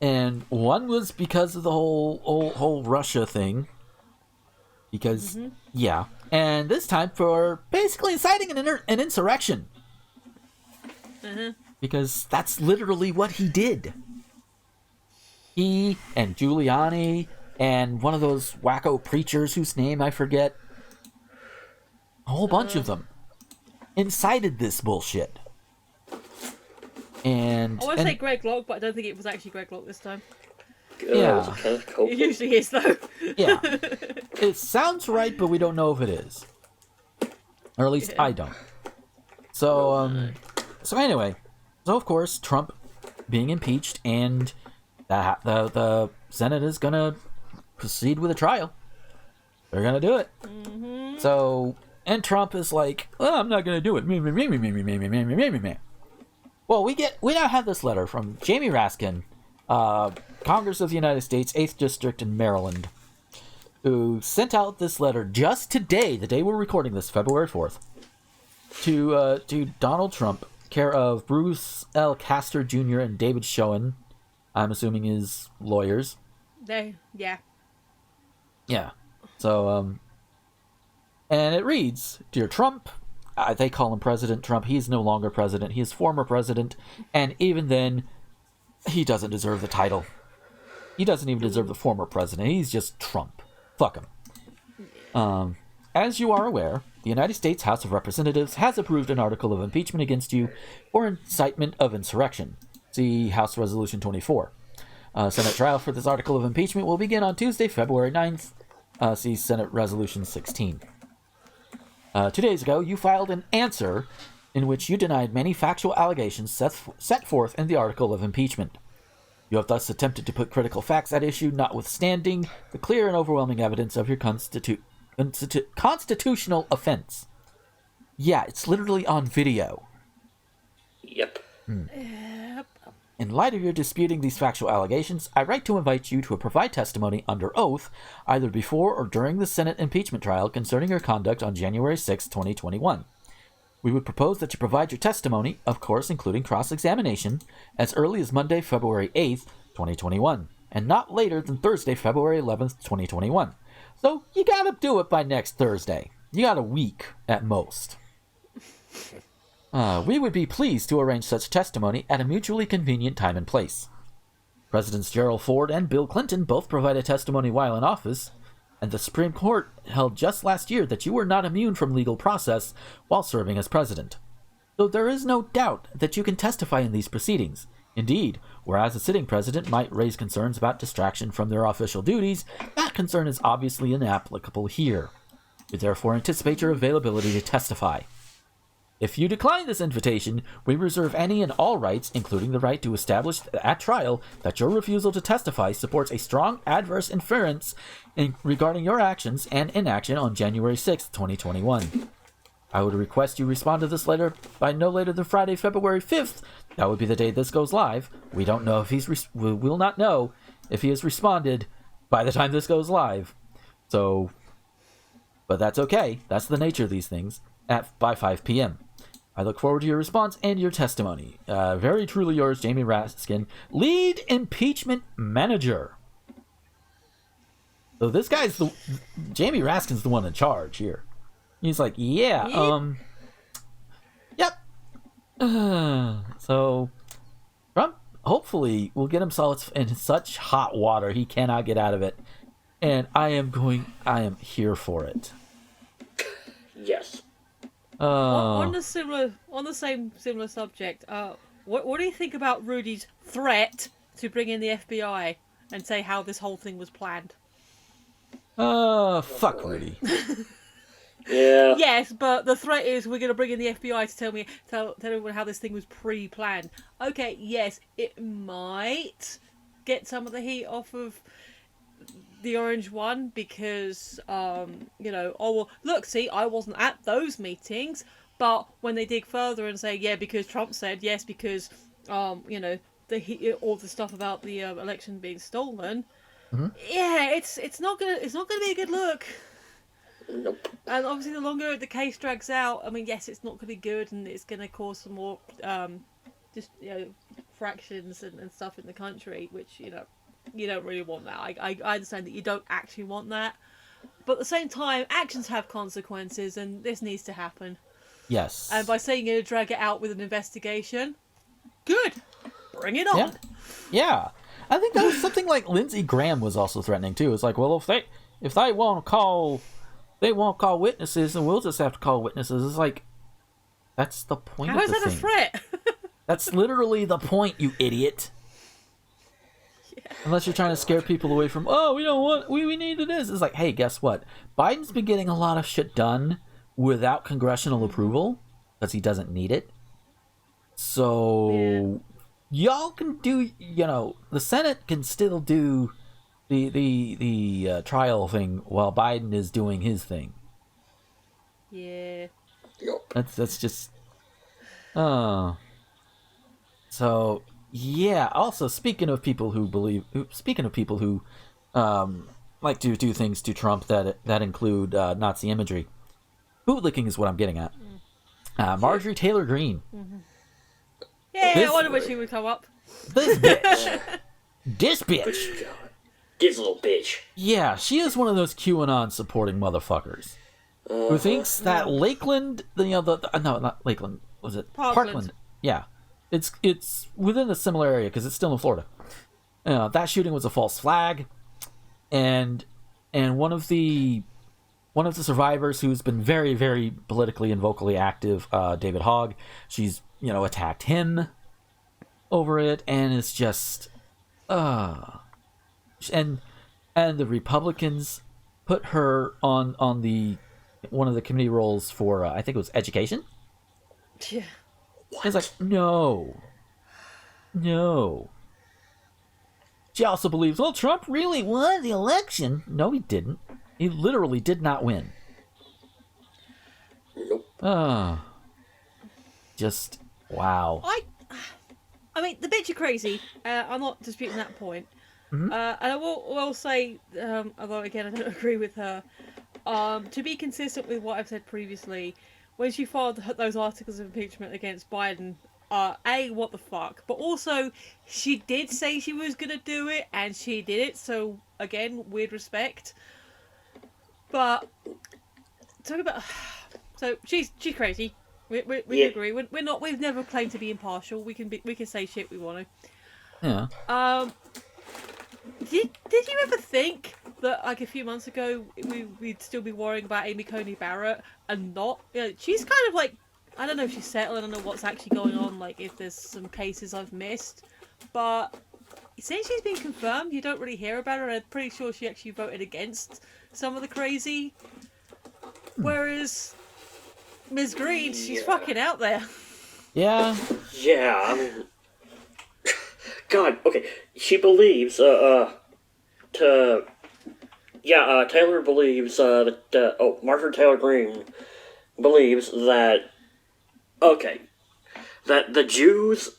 And one was because of the whole Russia thing. Because and this time for basically inciting an insurrection. Because that's literally what he did. He and Giuliani and one of those wacko preachers whose name I forget, a whole bunch of them, incited this bullshit. And I want to say Greg Locke, but I don't think it was actually Greg Locke this time. Yeah. It usually is, though. Yeah. It sounds right, but we don't know if it is. Or at least I don't. So, so anyway. So, of course, Trump being impeached, and the Senate is going to proceed with a trial. They're going to do it. So, and Trump is like, well, I'm not going to do it. Well, we now have this letter from Jamie Raskin, Congress of the United States, 8th District in Maryland, who sent out this letter just today, the day we're recording this, February 4th, to Donald Trump, care of Bruce L. Castor Jr. and David Schoen, I'm assuming his lawyers. Yeah. So, and it reads, Dear Trump, they call him President Trump. He's no longer president. He is former president. And even then, he doesn't deserve the title. He doesn't even deserve the former president. He's just Trump. Fuck him. As you are aware, the United States House of Representatives has approved an article of impeachment against you for incitement of insurrection. See House Resolution 24. Senate trial for this article of impeachment will begin on Tuesday, February 9th. See Senate Resolution 16. 2 days ago, you filed an answer in which you denied many factual allegations set forth in the article of impeachment. You have thus attempted to put critical facts at issue, notwithstanding the clear and overwhelming evidence of your constitutional offense. Yeah, it's literally on video. Yep. In light of your disputing these factual allegations, I write to invite you to provide testimony under oath, either before or during the Senate impeachment trial concerning your conduct on January 6, 2021. We would propose that you provide your testimony, of course including cross-examination, as early as Monday, February 8th, 2021, and not later than Thursday, February 11th, 2021. So you gotta do it by next Thursday. You got a week at most. We would be pleased to arrange such testimony at a mutually convenient time and place. Presidents Gerald Ford and Bill Clinton both provided testimony while in office, and the Supreme Court held just last year that you were not immune from legal process while serving as president. So there is no doubt that you can testify in these proceedings. Indeed, whereas a sitting president might raise concerns about distraction from their official duties, that concern is obviously inapplicable here. We therefore anticipate your availability to testify. If you decline this invitation, we reserve any and all rights, including the right to establish at trial that your refusal to testify supports a strong adverse inference regarding your actions and inaction on January 6, 2021. I would request you respond to this letter by no later than Friday, February 5th. That would be the day this goes live. We don't know if we will not know if he has responded by the time this goes live. So, but that's okay. That's the nature of these things. By 5 p.m. I look forward to your response and your testimony. Very truly yours, Jamie Raskin, lead impeachment manager. So this guy's Jamie Raskin's the one in charge here. He's like, yep. So Trump hopefully will get himself in such hot water he cannot get out of it. And I am here for it. Yes. On the same similar subject, what do you think about Rudy's threat to bring in the FBI and say how this whole thing was planned? Fuck Rudy. Yeah. Yes, but the threat is we're going to bring in the FBI to tell everyone how this thing was pre-planned. Okay, yes, it might get some of the heat off of the Orange One because, oh, well, look, see, I wasn't at those meetings, but when they dig further and say, yeah, because Trump said, yes, because, all the stuff about the election being stolen, yeah, it's not gonna be a good look. Nope. And obviously, the longer the case drags out, I mean, yes, it's not gonna be good, and it's gonna cause some more, fractions and stuff in the country, which you don't really want that. I understand that you don't actually want that, but at the same time, actions have consequences, and this needs to happen. Yes. And by saying you're going to drag it out with an investigation, good, bring it on. Yeah. I think that was something like Lindsey Graham was also threatening too. It's like, well, if they won't call witnesses, then we'll just have to call witnesses. It's like, that's the point of the thing. How is that a threat? That's literally the point, you idiot. Yeah. Unless you're trying to scare people away from, we need this. It's like, hey, guess what? Biden's been getting a lot of shit done without congressional approval because he doesn't need it. So y'all can do, the Senate can still do the trial thing while Biden is doing his thing. Yeah. That's just. So yeah. Also, speaking of people who like to do things to Trump that include Nazi imagery, bootlicking is what I'm getting at. Marjorie Taylor Greene. Mm-hmm. Yeah, I wonder when she would come up. This bitch. This bitch. This little bitch. Yeah, she is one of those QAnon supporting motherfuckers who thinks that Lakeland, not Lakeland, was it Parkland? Yeah, it's within a similar area because it's still in Florida. That shooting was a false flag, and one of the survivors who's been very, very politically and vocally active, David Hogg, she's attacked him over it, and it's just and the Republicans put her on one of the committee roles for I think it was education. Yeah. It's like no. She also believes, well, Trump really won the election. No, he didn't. He literally did not win. Nope. Just wow. I mean, the bitch are crazy. I'm not disputing that point. Mm-hmm. And I will say, although again I don't agree with her, to be consistent with what I've said previously, when she filed those articles of impeachment against Biden, what the fuck? But also, she did say she was gonna do it, and she did it. So again, weird respect. But talk about, so she's crazy. We agree. We've never claimed to be impartial. We can say shit we want to. Yeah. Did you ever think that like a few months ago we'd still be worrying about Amy Coney Barrett and not? She's kind of like, I don't know if she's settled. I don't know what's actually going on. Like if there's some cases I've missed, but since she's been confirmed, you don't really hear about her. I'm pretty sure she actually voted against some of the crazy Whereas Ms. Green, she's fucking out there. Yeah. Yeah, I mean... God, okay. She believes, Taylor believes, Margaret Taylor Greene believes that, that the Jews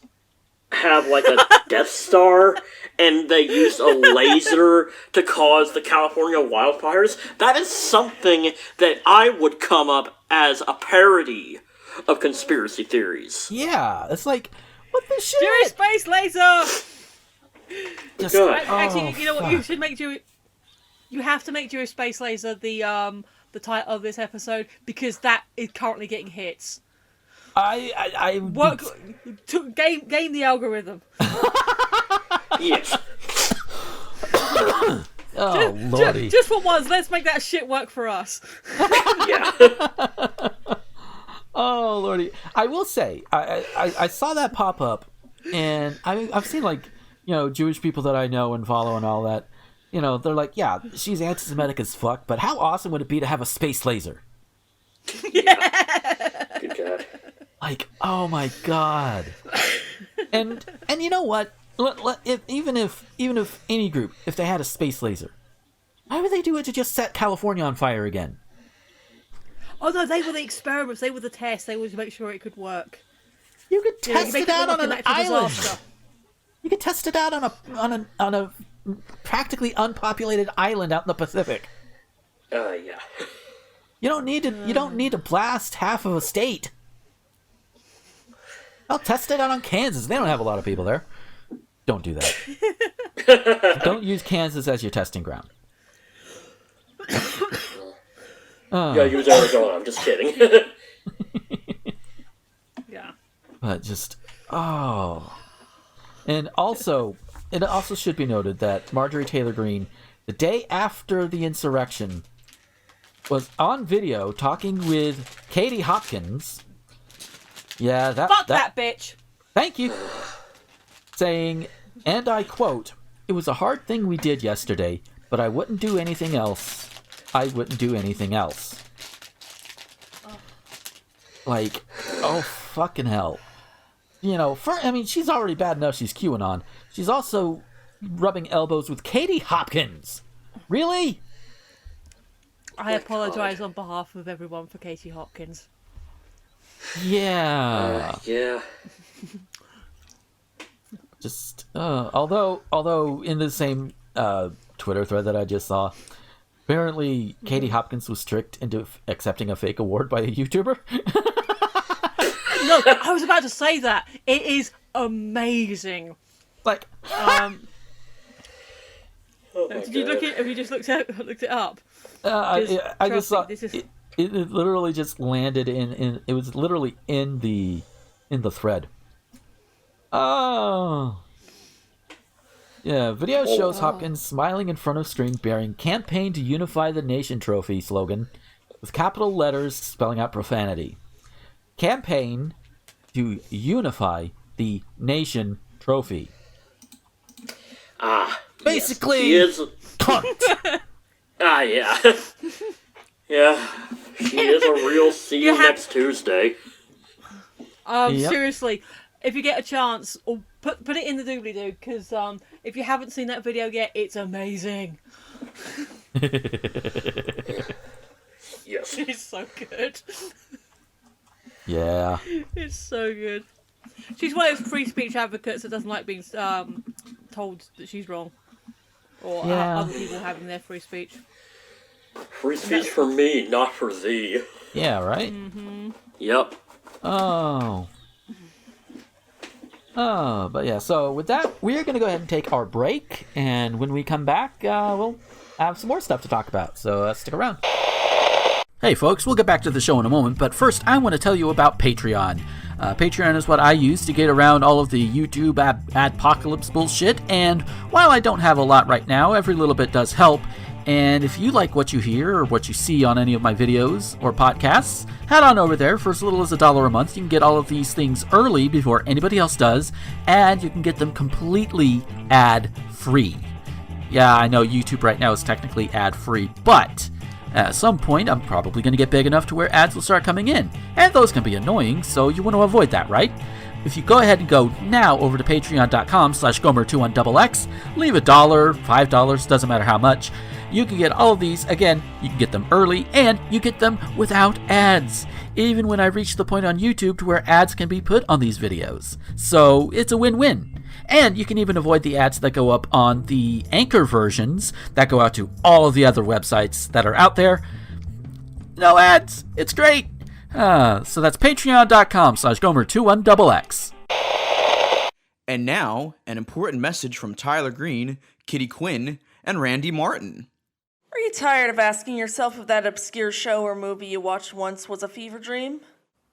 have, like, a Death Star, and they used a laser to cause the California wildfires. That is something that I would come up as a parody of conspiracy theories. Yeah, it's like, what the shit? Jewish space laser! Just, God. Actually, you know what? fuck. You should make You have to make Jewish space laser the title of this episode, because that is currently getting hits. I Game the algorithm. Yes. Oh, lordy. Just for once, let's make that shit work for us. Yeah. Oh, lordy. I will say, I saw that pop up, and I've seen, like, Jewish people that I know and follow and all that. They're like, yeah, she's anti-Semitic as fuck, but how awesome would it be to have a space laser? Yeah. Good God. Like, oh my god. And you know what? Even if any group, if they had a space laser, why would they do it to just set California on fire again? Oh no, they were the experiments, they were the tests, they were to make sure it could work. You could test it out on an island. Disaster. You could test it out on a practically unpopulated island out in the Pacific. Yeah. You don't need to blast half of a state. I'll test it out on Kansas. They don't have a lot of people there. Don't do that. Don't use Kansas as your testing ground. Yeah, use Arizona. I'm just kidding. Yeah. But just, And also, it also should be noted that Marjorie Taylor Greene, the day after the insurrection, was on video talking with Katie Hopkins. Yeah, Fuck that bitch. Thank you. Saying, and I quote, "It was a hard thing we did yesterday, but I wouldn't do anything else. I wouldn't do anything else." Like, oh fucking hell. She's already bad enough she's QAnon. She's also rubbing elbows with Katie Hopkins. Really? I apologise on behalf of everyone for Katie Hopkins. Yeah. Yeah. Just, although in the same Twitter thread that I just saw, apparently Katie Hopkins was tricked into accepting a fake award by a YouTuber. No, I was about to say that. It is amazing. Like, Oh my Did you God. have you just looked it up? I just saw this is... it literally just landed in it was literally in the thread. Oh. Yeah, video shows Hopkins smiling in front of screen bearing "Campaign to Unify the Nation" trophy slogan with capital letters spelling out profanity. Campaign to Unify the Nation trophy. Basically, Yes. She is. cunt. Yeah. Yeah. She is a real see you next Tuesday. Yep. Seriously, if you get a chance, or put it in the doobly-doo, because if you haven't seen that video yet, it's amazing. Yes. It's so good. Yeah. It's so good. She's one of those free speech advocates that doesn't like being told that she's wrong, or other people having their free speech. Free speech for me, not for thee. Yeah, right? Mm-hmm. Yep. Oh, but yeah, so with that, we're going to go ahead and take our break, and when we come back, we'll have some more stuff to talk about, so stick around. Hey folks, we'll get back to the show in a moment, but first I want to tell you about Patreon. Patreon is what I use to get around all of the YouTube adpocalypse bullshit, and while I don't have a lot right now, every little bit does help. And if you like what you hear or what you see on any of my videos or podcasts, head on over there. For as little as $1 a month, you can get all of these things early before anybody else does, and you can get them completely ad-free. Yeah, I know YouTube right now is technically ad-free, but At some point, I'm probably going to get big enough to where ads will start coming in, and those can be annoying, so you want to avoid that, right? If you go ahead and go now over to patreon.com/Gomer21XX, leave $1, $5, doesn't matter how much, you can get all of these. Again, you can get them early, and you get them without ads, even when I reach the point on YouTube to where ads can be put on these videos. So it's a win-win. And you can even avoid the ads that go up on the Anchor versions that go out to all of the other websites that are out there. No ads. It's great. So that's patreon.com/Gomer21XX. And now, an important message from Tyler Green, Kitty Quinn, and Randy Martin. Are you tired of asking yourself if that obscure show or movie you watched once was a fever dream?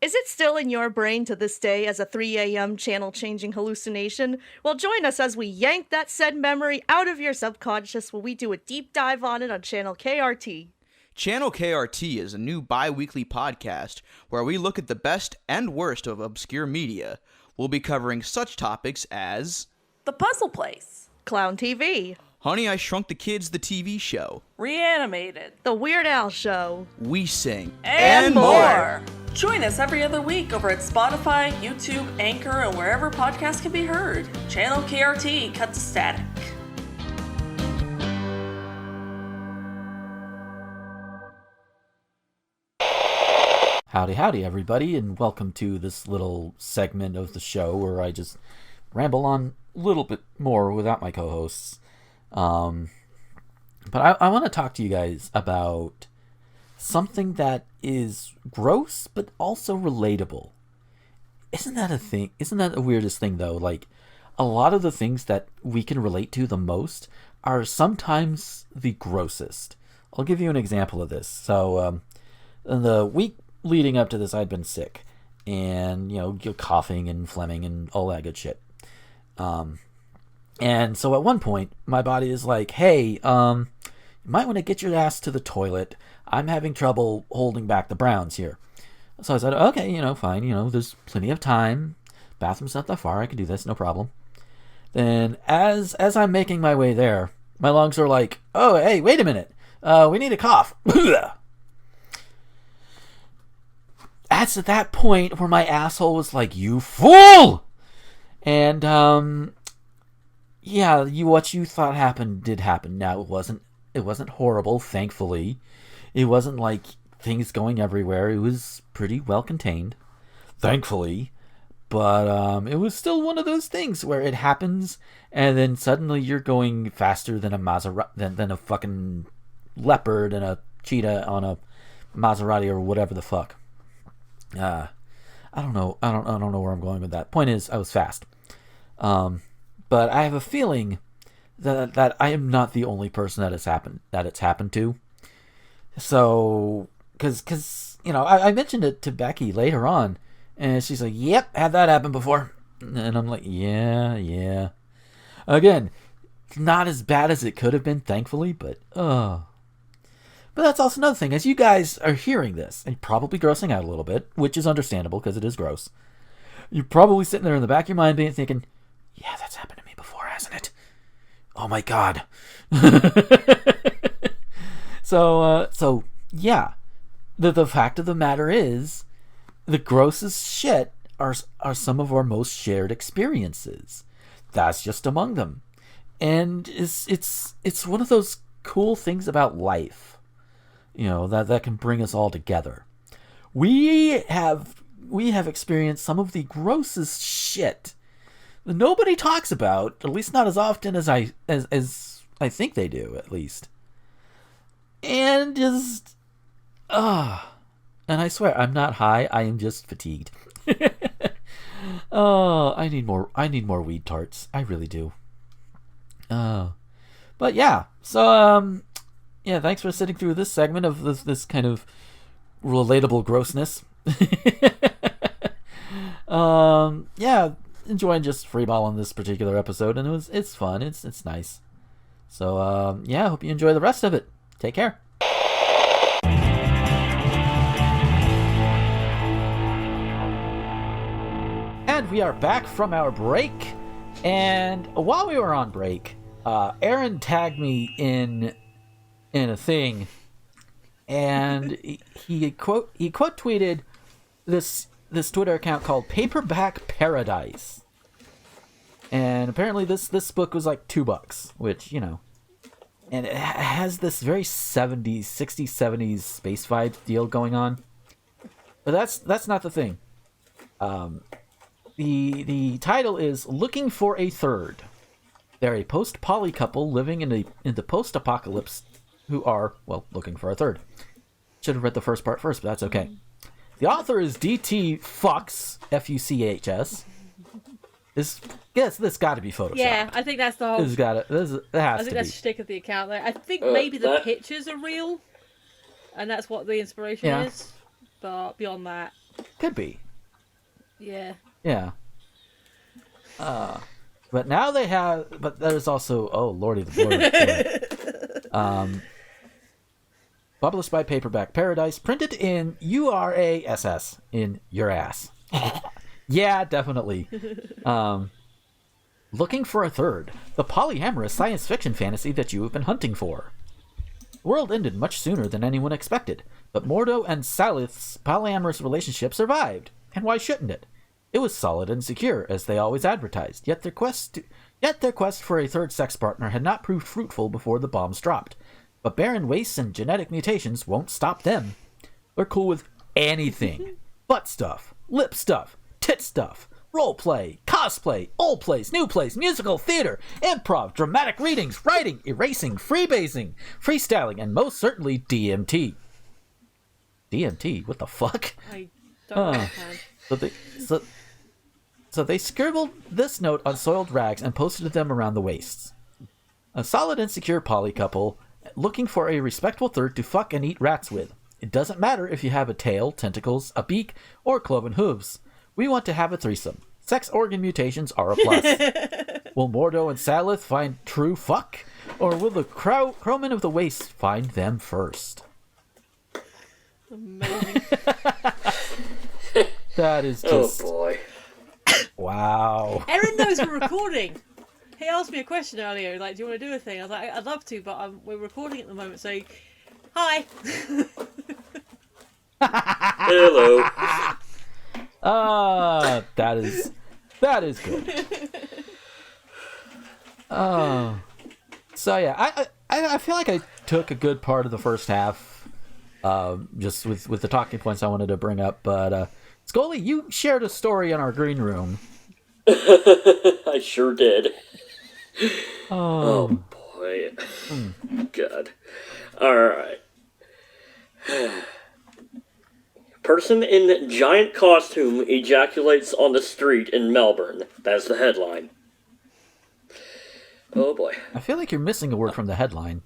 Is it still in your brain to this day as a 3 a.m. channel-changing hallucination? Well, join us as we yank that said memory out of your subconscious while we do a deep dive on it on Channel KRT. Channel KRT is a new bi-weekly podcast where we look at the best and worst of obscure media. We'll be covering such topics as The Puzzle Place, Clown TV, Honey, I Shrunk the Kids, the TV show, Reanimated, The Weird Al Show, We Sing, and more. Join us every other week over at Spotify, YouTube, Anchor, and wherever podcasts can be heard. Channel KRT, cut to static. Howdy, everybody, and welcome to this little segment of the show where I just ramble on a little bit more without my co-hosts. But I want to talk to you guys about something that is gross, but also relatable. Isn't that a thing? Isn't that the weirdest thing, though? Like, a lot of the things that we can relate to the most are sometimes the grossest. I'll give you an example of this. So, in the week leading up to this, I'd been sick. And, you're coughing and phlegming and all that good shit. And so at one point, my body is like, hey, you might want to get your ass to the toilet. I'm having trouble holding back the browns here. So I said, okay, fine. There's plenty of time. Bathroom's not that far. I can do this, no problem. Then as I'm making my way there, my lungs are like, oh, hey, wait a minute. We need a cough. That's at that point where my asshole was like, you fool! And, yeah, what you thought happened did happen. Now, it wasn't horrible, thankfully. It wasn't like things going everywhere. It was pretty well contained, thankfully. But it was still one of those things where it happens, and then suddenly you're going faster than than a fucking leopard and a cheetah on a Maserati or whatever the fuck. I don't know. I don't know where I'm going with that. Point is, I was fast. But I have a feeling that I am not the only person that it's happened to. So, because I mentioned it to Becky later on, and she's like, "Yep, had that happen before," and I'm like, "Yeah." Again, not as bad as it could have been, thankfully, but that's also another thing. As you guys are hearing this, and probably grossing out a little bit, which is understandable because it is gross, you're probably sitting there in the back of your mind thinking, yeah, that's happened to me before, hasn't it? Oh my god. So yeah. The fact of the matter is, the grossest shit are some of our most shared experiences. That's just among them. And it's one of those cool things about life, that can bring us all together. We have experienced some of the grossest shit that nobody talks about, at least not as often as I think they do, at least. And just and I swear I'm not high, I am just fatigued. Oh, I need more weed tarts. I really do. But yeah, so yeah, thanks for sitting through this segment of this kind of relatable grossness. Yeah, enjoying just freeballing this particular episode, and it's fun. It's nice. So yeah, hope you enjoy the rest of it. Take care. And we are back from our break. And while we were on break, Aaron tagged me in a thing, and he quote tweeted this Twitter account called Paperback Paradise. And apparently this book was like $2, which, you know, and it has this very 60s, 70s space vibe deal going on. But that's not the thing. The title is Looking for a Third. They're a post-poly couple living in the post-apocalypse who are, well, looking for a third. Should have read the first part first, but that's okay. The author is D.T. Fuchs, Fuchs. This got to be photoshopped. Yeah, I think that's the whole. It has to I think be. that's the shtick of the account. I think maybe the pictures are real, and that's what the inspiration is. But beyond that, could be. Yeah. Yeah. But now they have. But there's also Lordy the Lord. Published by Paperback Paradise, printed in URASS in your ass. Yeah, definitely. Looking for a third, the polyamorous science fiction fantasy that you have been hunting for. The world ended much sooner than anyone expected, but Mordo and Salith's polyamorous relationship survived, and why shouldn't it? It was solid and secure, as they always advertised, yet their quest for a third sex partner had not proved fruitful before the bombs dropped. But barren wastes and genetic mutations won't stop them. They're cool with anything. Butt stuff, lip stuff, tit stuff, role play, cosplay, old plays, new plays, musical, theater, improv, dramatic readings, writing, erasing, freebasing, freestyling, and most certainly DMT. DMT? What the fuck? I don't understand. So they scribbled this note on soiled rags and posted them around the wastes. A solid and secure poly couple looking for a respectable third to fuck and eat rats with. It doesn't matter if you have a tail, tentacles, a beak, or cloven hooves. We want to have a threesome. Sex organ mutations are a plus. Will Mordo and Salith find true fuck? Or will the crowmen of the waste find them first? Amazing. That is just... Oh, boy. Wow. Aaron knows we're recording. He asked me a question earlier, like, do you want to do a thing? I was like, I'd love to, but we're recording at the moment, so... Hi! Hello. That is good. So yeah, I feel like I took a good part of the first half, just with the talking points I wanted to bring up. But Scully, you shared a story in our green room. I sure did. Oh boy. God. Alright. Person in giant costume ejaculates on the street in Melbourne. That's the headline. Oh boy. I feel like you're missing a word from the headline.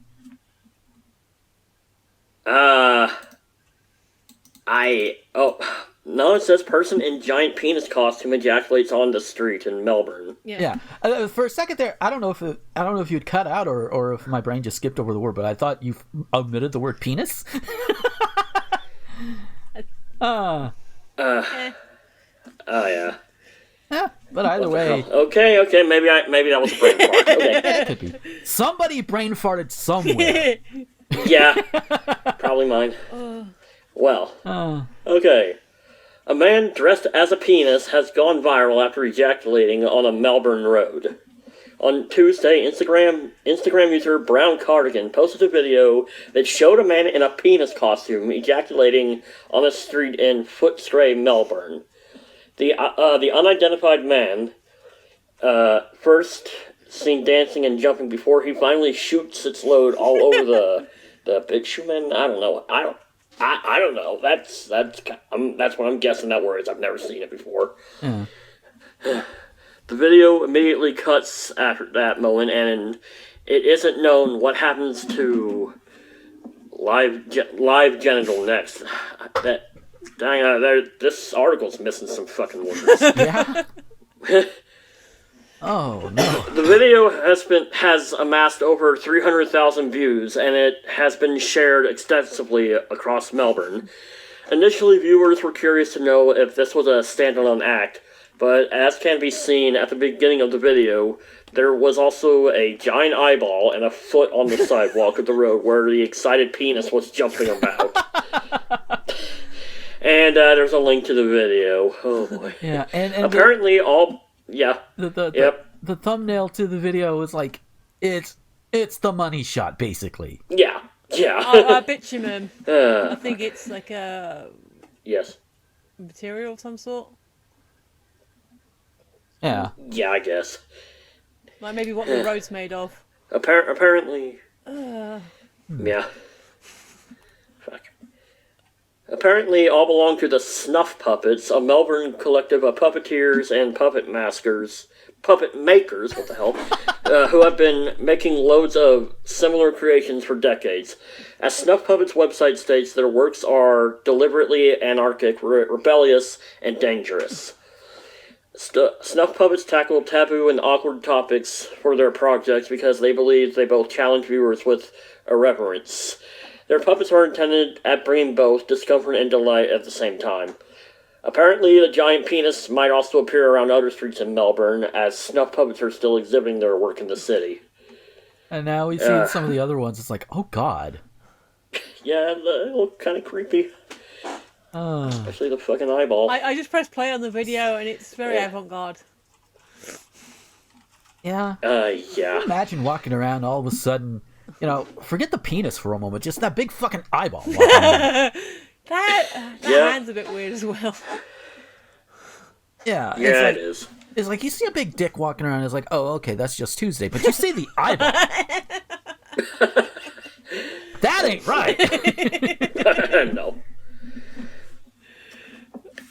No, it says person in giant penis costume ejaculates on the street in Melbourne. Yeah. For a second there, I don't know if you'd cut out or if my brain just skipped over the word, but I thought you omitted the word penis. Oh yeah. Yeah, but either way. Okay, maybe that was a brain fart. Okay. Could be. Somebody brain farted somewhere. Yeah, probably mine. Well, okay. A man dressed as a penis has gone viral after ejaculating on a Melbourne road. On Tuesday, Instagram user Brown Cardigan posted a video that showed a man in a penis costume ejaculating on a street in Footscray, Melbourne. The unidentified man, first seen dancing and jumping before he finally shoots its load all over the bitumen. I don't know. I don't know. That's what I'm guessing that word is. I've never seen it before. Yeah. The video immediately cuts after that moment, and it isn't known what happens to live genital next. This article's missing some fucking words. Yeah. Oh no. The video has amassed over 300,000 views, and it has been shared extensively across Melbourne. Initially, viewers were curious to know if this was a standalone act. But as can be seen at the beginning of the video, there was also a giant eyeball and a foot on the sidewalk of the road where the excited penis was jumping about. And there's a link to the video. Oh boy. Yeah, and apparently the thumbnail to the video is like it's the money shot basically. Yeah. Bitumen. I think it's like a material of some sort. Yeah. Yeah, I guess. Like maybe what the road's made of. Apparently. Yeah. Fuck. Apparently, all belong to the Snuff Puppets, a Melbourne collective of puppeteers and puppet makers, what the hell, who have been making loads of similar creations for decades. As Snuff Puppets' website states, their works are deliberately anarchic, rebellious, and dangerous. Snuff Puppets tackle taboo and awkward topics for their projects because they believe they both challenge viewers with irreverence. Their puppets are intended at bringing both discomfort and delight at the same time. Apparently, the giant penis might also appear around other streets in Melbourne, as Snuff Puppets are still exhibiting their work in the city. And now we see some of the other ones, it's like, oh god. Yeah, they look kind of creepy. Especially the fucking eyeball. I just pressed play on the video and it's very avant-garde. Yeah. Yeah. Imagine walking around all of a sudden, forget the penis for a moment, just that big fucking eyeball. That hand's a bit weird as well. Yeah. Yeah, it is. It's like you see a big dick walking around, it's like, oh, okay, that's just Tuesday, but you see the eyeball. That ain't right. No.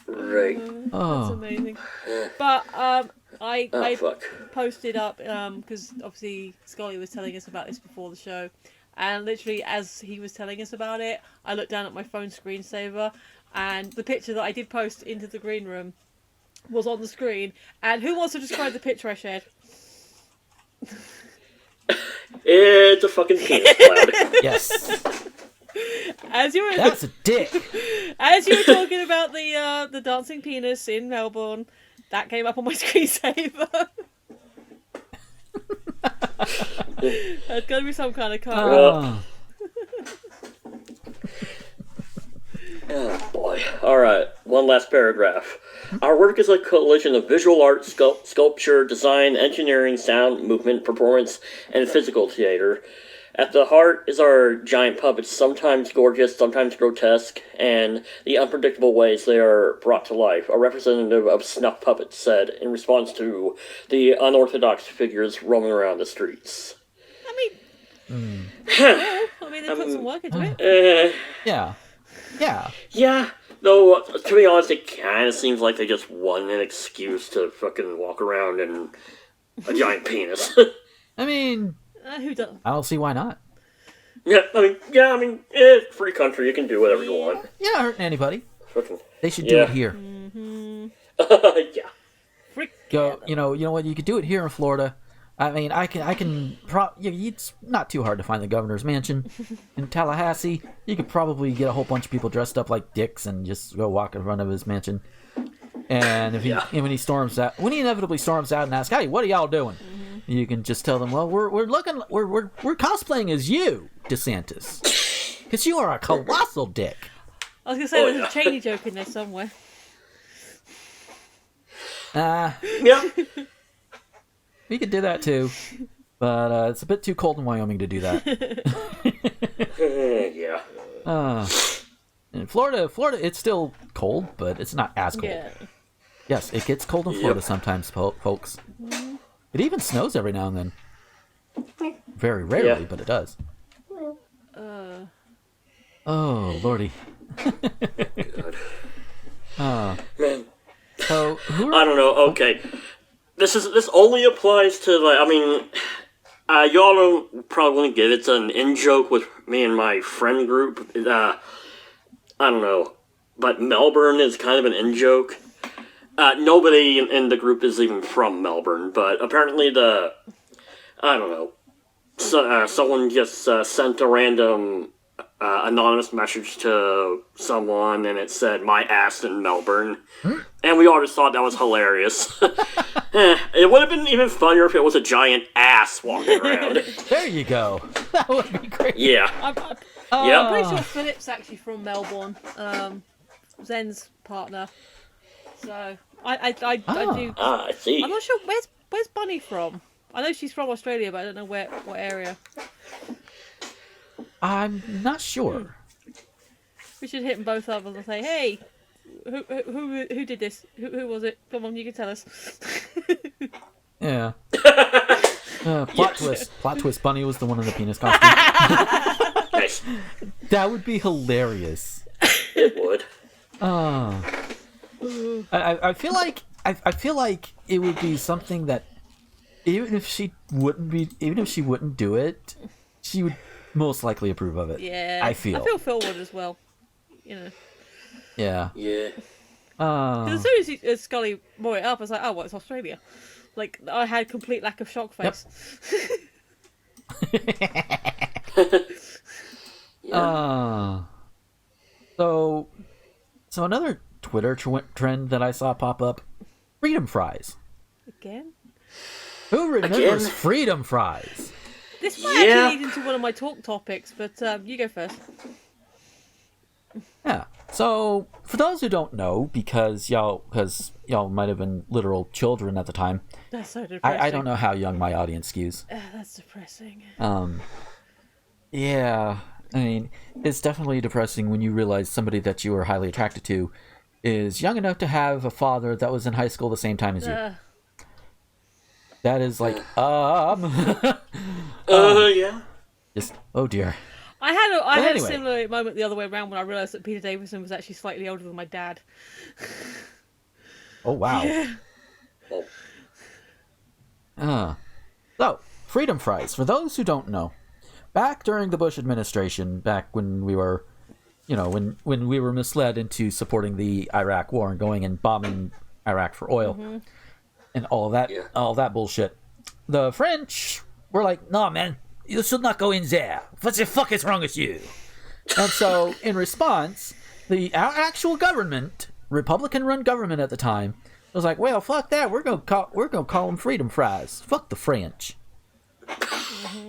Right. That's amazing. But I posted up because obviously Scully was telling us about this before the show, and literally as he was telling us about it, I looked down at my phone screensaver, and the picture that I did post into the green room was on the screen. And who wants to describe the picture I shared? It's a fucking penis cloud. Yes. That's a dick. As you were talking about the dancing penis in Melbourne, that came up on my screensaver. There's got to be some kind of code. Oh boy. Alright, one last paragraph. Our work is a collision of visual art, sculpture, design, engineering, sound, movement, performance, and physical theater. At the heart is our giant puppets, sometimes gorgeous, sometimes grotesque, and the unpredictable ways they are brought to life, a representative of Snuff Puppets said in response to the unorthodox figures roaming around the streets. They put some work into it. Yeah. Yeah, though, to be honest, it kind of seems like they just want an excuse to fucking walk around in a giant penis. I mean... who doesn't? I don't see why not. It's free country, you can do whatever you want. You're not hurting anybody. Fucking, they should do it here. Mm-hmm. Yeah. You know what? You could do it here in Florida. I mean, it's not too hard to find the governor's mansion in Tallahassee. You could probably get a whole bunch of people dressed up like dicks and just go walk in front of his mansion. And if when he inevitably storms out and asks, "Hey, what are y'all doing?" You can just tell them, "Well, we're cosplaying as you, DeSantis, because you are a colossal dick." I was gonna say there's a Cheney joke in there somewhere. Yeah. We could do that too, but it's a bit too cold in Wyoming to do that. Yeah. In Florida, it's still cold, but it's not as cold. Yeah. Yes, it gets cold in Florida sometimes, folks. It even snows every now and then. Very rarely, but it does. Oh, lordy. Man. So, I don't know. Okay, this only applies to y'all don't probably wouldn't get it. It's an in joke with me and my friend group. I don't know, but Melbourne is kind of an in joke. Nobody in the group is even from Melbourne, but apparently someone just sent a random anonymous message to someone, and it said, "My ass in Melbourne." And we all just thought that was hilarious. It would have been even funnier if it was a giant ass walking around. There you go. That would be great. Yeah. I'm Yep. pretty sure Philip's actually from Melbourne. Zen's partner. So I do. I see. I'm not sure where's Bunny from. I know she's from Australia, but I don't know what area. I'm not sure. We should hit them both up and say, "Hey, who did this? Who was it? Come on, you can tell us." Yeah. Plot twist. Plot twist. Bunny was the one in the penis costume. Nice. That would be hilarious. It would. I feel like it would be something that even if she wouldn't do it, she would most likely approve of it. Yeah, I feel Phil would as well. You know. Yeah. Yeah. 'Cause as soon as Scully brought it up, I was like, "Oh, well, it's Australia." Like I had complete lack of shock face. So another Twitter trend that I saw pop up: freedom fries. Again. Who remembers Again? freedom fries? This might actually lead into one of my talk topics, but you go first. Yeah. So for those who don't know, because y'all might have been literal children at the time, That's so depressing. I don't know how young my audience skews. That's depressing. Yeah. I mean, it's definitely depressing when you realize somebody that you are highly attracted to is young enough to have a father that was in high school the same time as you. That is like, Yeah. just, oh dear. I had anyway. a similar moment the other way around when I realised that Peter Davison was actually slightly older than my dad. Oh, wow. So, freedom fries. For those who don't know, back during the Bush administration, back when we were, when we were misled into supporting the Iraq war and going and bombing Iraq for oil and all that bullshit, the French were like, "No, man, you should not go in there. What the fuck is wrong with you?" And so, in response, our actual government, Republican-run government at the time, was like, "Well, fuck that. We're gonna call them freedom fries. Fuck the French."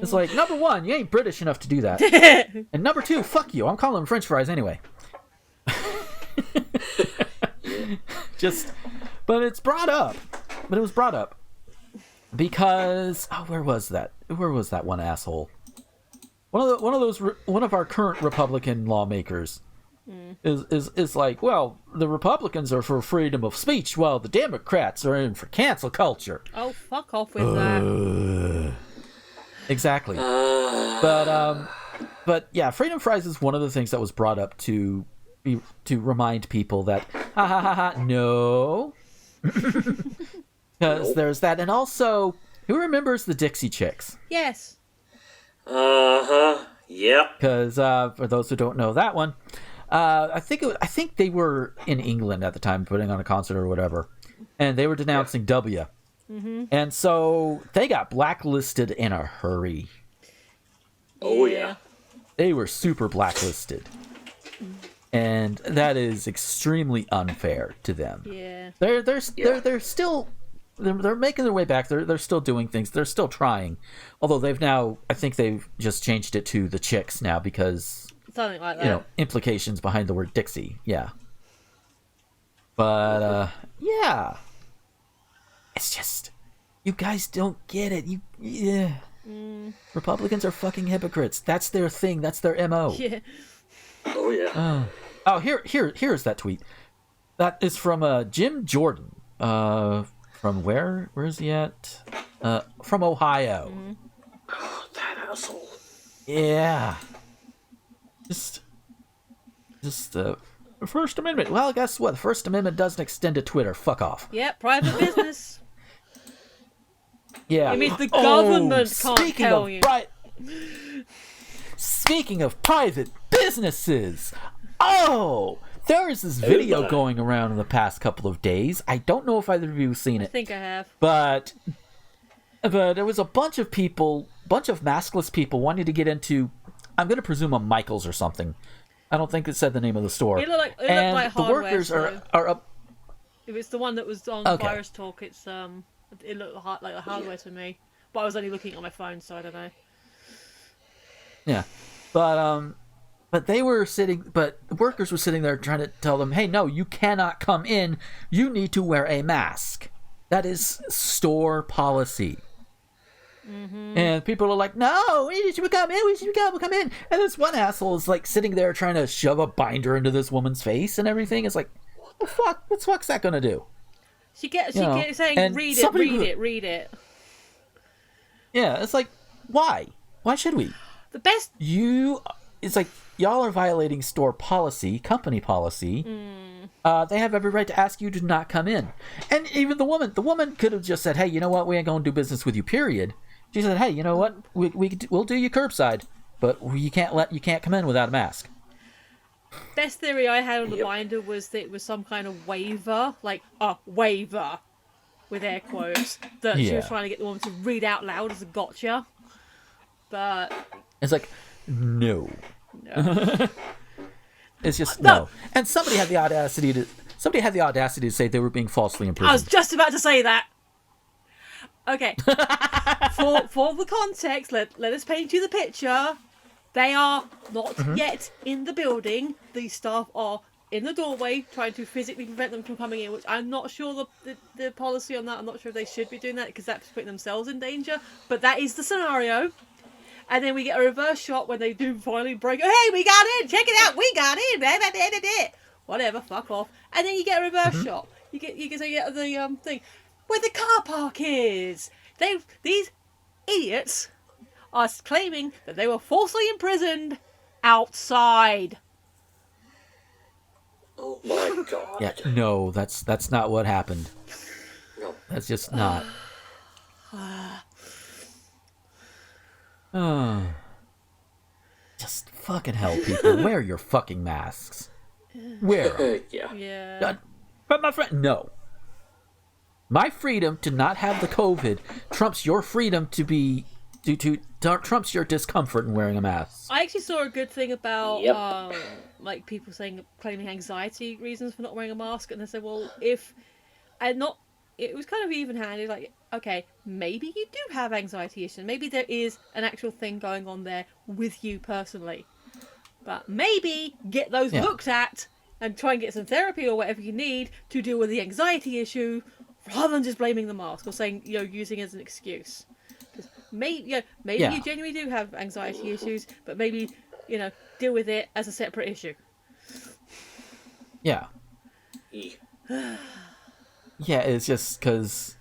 It's like, number one, you ain't British enough to do that, and number two, fuck you. I'm calling them French fries anyway. But it was brought up because where was that one asshole? One of our current Republican lawmakers is like, well, the Republicans are for freedom of speech while the Democrats are in for cancel culture. Oh, fuck off with that. Exactly. But yeah, freedom fries is one of the things that was brought up to remind people that no. Because there's that, and also, who remembers the Dixie Chicks? Yes. Yep. Because for those who don't know that one, I think they were in England at the time, putting on a concert or whatever, and they were denouncing W, and so they got blacklisted in a hurry. Oh yeah. They were super blacklisted, and that is extremely unfair to them. Yeah. They're still. They're making their way back. They're still doing things. They're still trying. Although I think they've just changed it to the Chicks now because Something like that. Implications behind the word Dixie. Yeah. But yeah. It's just you guys don't get it. Republicans are fucking hypocrites. That's their thing. That's their MO. Yeah. Oh yeah. Here's that tweet. That is from Jim Jordan. From where? Where is he at? From Ohio. Oh, that asshole. Yeah. Just First Amendment. Well, guess what? The First Amendment doesn't extend to Twitter. Fuck off. Yeah, private business. Yeah. It means the government can't tell you. Speaking of private businesses. Oh! There is this video going around in the past couple of days. I don't know if either of you have seen it. I think I have. But there was a bunch of maskless people wanting to get into I'm gonna presume a Michaels or something. I don't think it said the name of the store. It looked like the hardware, workers so are up. if it's the one that was on Okay. Virus Talk, it looked like a hardware to me. But I was only looking on my phone, so I don't know. Yeah, but they were sitting. But the workers were sitting there trying to tell them, "Hey, no, you cannot come in. You need to wear a mask. That is store policy." Mm-hmm. And people are like, "No, we should come in. We should come in." And this one asshole is like sitting there trying to shove a binder into this woman's face and everything. It's like, what the fuck? What the fuck's that gonna do? She kept saying, and read it. Yeah, it's like, why? Why should we? The best. It's like, y'all are violating store policy, company policy. They have every right to ask you to not come in. And even the woman could have just said, "Hey, you know what? We ain't gonna do business with you, period." She said, "Hey, you know what? We'll do you curbside, but you can't come in without a mask." Best theory I had on the binder was that it was some kind of waiver, like a waiver, with air quotes, that she was trying to get the woman to read out loud as a gotcha. But it's like, no. It's just no. And somebody had the audacity to say they were being falsely imprisoned. I was just about to say that. Okay. for the context, let us paint you the picture. They are not yet in the building. The staff are in the doorway trying to physically prevent them from coming in, which I'm not sure the policy on that. I'm not sure if they should be doing that because that's putting themselves in danger. But that is the scenario. And then we get a reverse shot when they do finally break. Hey, we got in! Check it out! We got in! Blah, blah, blah, blah, blah. Whatever, fuck off. And then you get a reverse shot. You get the thing where the car park is. These idiots are claiming that they were falsely imprisoned outside. Oh my god. Yeah, no, that's not what happened. No. That's just not. Just fucking hell, people. Wear your fucking masks. Wear 'em. Yeah. But my friend, no. My freedom to not have the COVID trumps your freedom trumps your discomfort in wearing a mask. I actually saw a good thing about like people claiming anxiety reasons for not wearing a mask, and they said, well, it was kind of even-handed, like, okay, maybe you do have anxiety issues, maybe there is an actual thing going on there with you personally, but maybe get those looked at and try and get some therapy or whatever you need to deal with the anxiety issue, rather than just blaming the mask or saying, using it as an excuse. Maybe you genuinely do have anxiety issues, but maybe, deal with it as a separate issue. Yeah. Yeah, it's just because...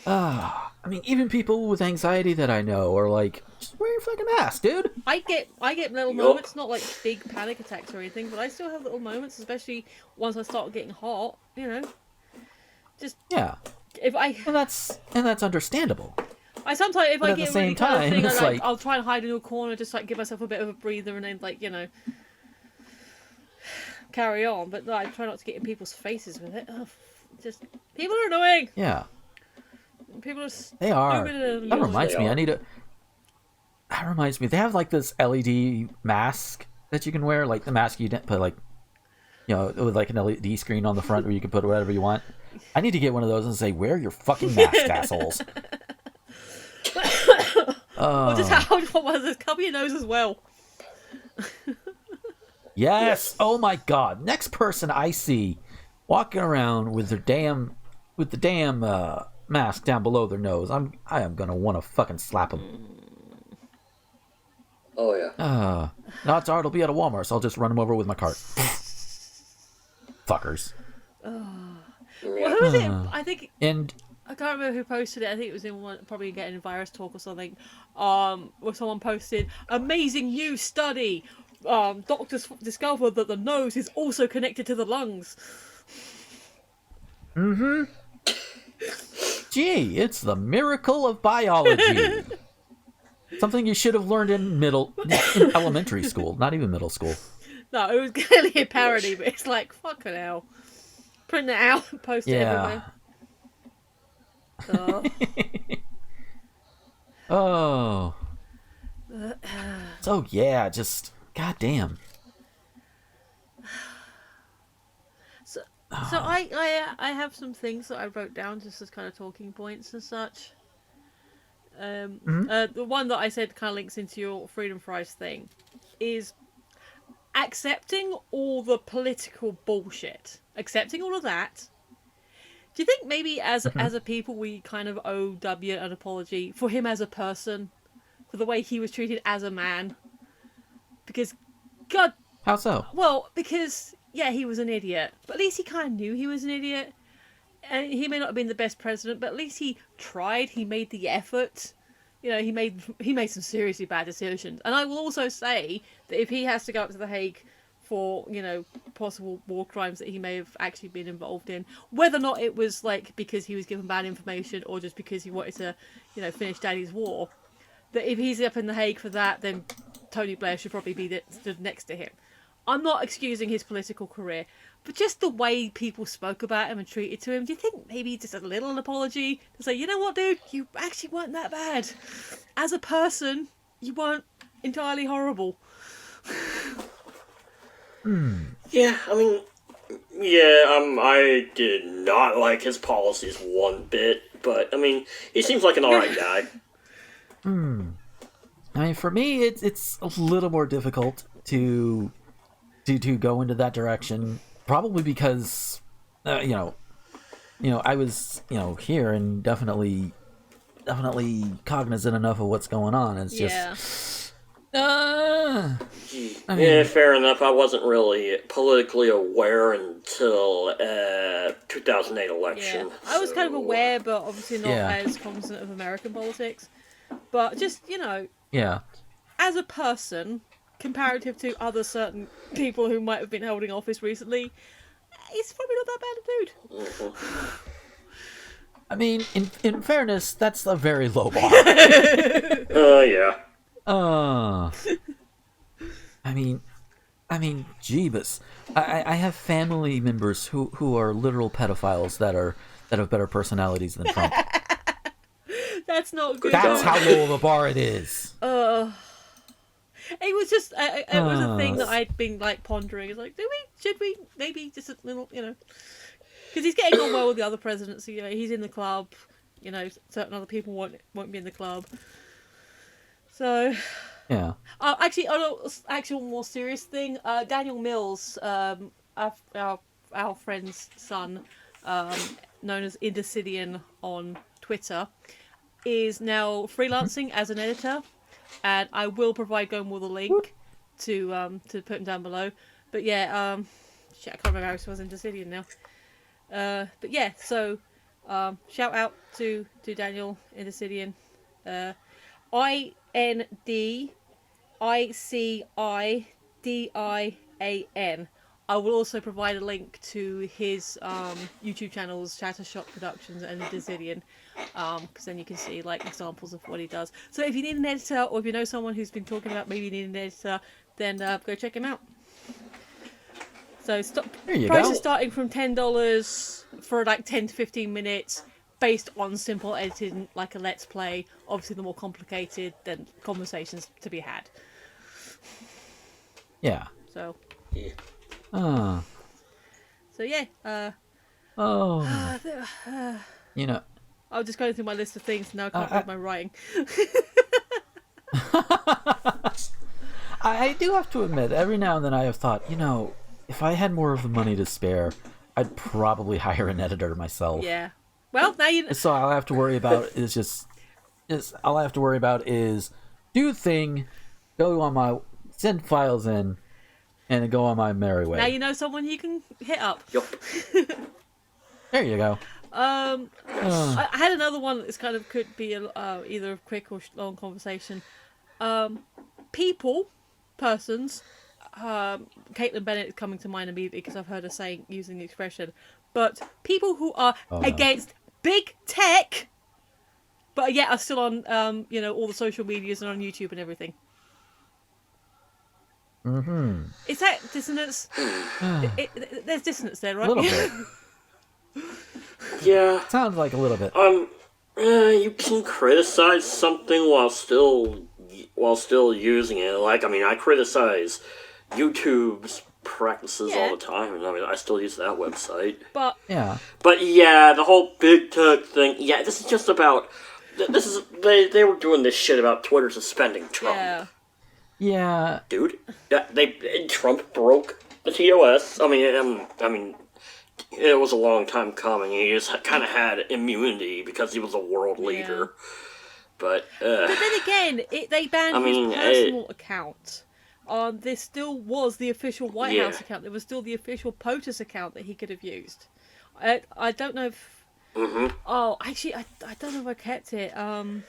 I mean, even people with anxiety that I know are like, just wear your fucking mask, dude. I get little moments, not like big panic attacks or anything, but I still have little moments, especially once I start getting hot, Just... Yeah. And that's understandable. I sometimes, if I get really kind of thing, like... I'll try and hide in a corner, just like give myself a bit of a breather, and then carry on. But no, I try not to get in people's faces with it. Just people are annoying. Yeah. People are. They are. That reminds me. That reminds me. They have like this LED mask that you can wear, like the mask you put like, with like an LED screen on the front where you can put whatever you want. I need to get one of those and say, wear your fucking mask, assholes. Or just have one of those, cover your nose as well. Yes. Oh my god. Next person I see walking around with the damn mask down below their nose, I am gonna want to fucking slap them. Oh yeah. Odds are it'll be at a Walmart, so I'll just run them over with my cart. Fuckers. Well, who was it? I think. And I can't remember who posted it. I think it was in one, probably getting Virus Talk or something. Where someone posted, amazing new study. Doctors discovered that the nose is also connected to the lungs. Mm-hmm. Gee, it's the miracle of biology. Something you should have learned in elementary school, not even middle school. No, it was clearly a parody, but it's like, fucking hell. Print it out and post it everywhere. Oh. Oh. So yeah, just goddamn. So I have some things that I wrote down just as kind of talking points and such. The one that I said kind of links into your Freedom Fries thing is accepting all the political bullshit. Accepting all of that. Do you think maybe as a people we kind of owe W an apology for him as a person, for the way he was treated as a man? Because, God... How so? Well, because, yeah, he was an idiot. But at least he kind of knew he was an idiot. And he may not have been the best president, but at least he tried. He made the effort. You know, he made some seriously bad decisions. And I will also say that if he has to go up to The Hague for, you know, possible war crimes that he may have actually been involved in, whether or not it was, like, because he was given bad information or just because he wanted to, you know, finish Daddy's war, that if he's up in The Hague for that, then Tony Blair should probably be stood next to him. I'm not excusing his political career, but just the way people spoke about him and treated to him, do you think maybe just a little apology to say, you know what, dude, you actually weren't that bad. As a person, you weren't entirely horrible. Yeah, I mean, yeah, I did not like his policies one bit, but, I mean, he seems like an alright guy. I mean, for me, it's a little more difficult to go into that direction, probably because, you know, I was, here and definitely cognizant enough of what's going on. It's just, I mean, Yeah, fair enough. I wasn't really politically aware until 2008 election. Yeah. I was kind of so- aware, but obviously not Yeah. as cognizant of American politics. But just, yeah. as a person, comparative to other certain people who might have been holding office recently, he's probably not that bad a dude. I mean, in fairness, that's a very low bar. Yeah. I mean, jeebus. I have family members who are literal pedophiles that have better personalities than Trump. That's not good. That's how low of a bar it is. It was just, it was a thing that I'd been, like, pondering. It's like, should we, maybe just a little, because he's getting on well with the other presidents. He's in the club, certain other people won't be in the club. So... Yeah. Actually, on an actual more serious thing, Daniel Mills, our friend's son, known as Indecidian on Twitter, is now freelancing as an editor, and I will provide Gomer with a link to put him down below. But yeah, shit, I can't remember how it was Indecidian now. But yeah, so shout out to Daniel Indecidian. INDICIDIAN. I will also provide a link to his YouTube channels, Chattershot Productions and Indecidian, because then you can see like examples of what he does. So if you need an editor, or if you know someone who's been talking about maybe needing an editor, then go check him out. So prices starting from $10 for like 10 to 15 minutes. Based on simple editing, like a Let's Play. Obviously, the more complicated, then conversations to be had. Yeah. So. Oh. So yeah. I was just going through my list of things. Now I can't read my writing. I do have to admit, every now and then I have thought, if I had more of the money to spare, I'd probably hire an editor myself. Yeah. Well, now you. So all I have to worry about is all I have to worry about is do thing, go on my send files in, and go on my merry way. Now you know someone you can hit up. Yup. There you go. I had another one that's kind of could be either a quick or long conversation. Persons. Caitlin Bennett is coming to mind immediately because I've heard her using the expression. But people who are against big tech, but yet are still on, all the social medias and on YouTube and everything. Mm-hmm. Is that dissonance? There's dissonance there, right? A little bit. Yeah. Sounds like a little bit. You can criticize something while still using it. Like, I mean, I criticize YouTube's practices all the time, and I mean, I still use that website. But yeah, the whole big tech thing. Yeah, this is just about. They were doing this shit about Twitter suspending Trump. Yeah. Dude, Trump broke the TOS. I mean, it was a long time coming. He just kind of had immunity because he was a world leader. But then again, they banned his personal account. This still was the official White House account. There was still the official POTUS account that he could have used. I don't know if. Oh, actually, I don't know if I kept it. After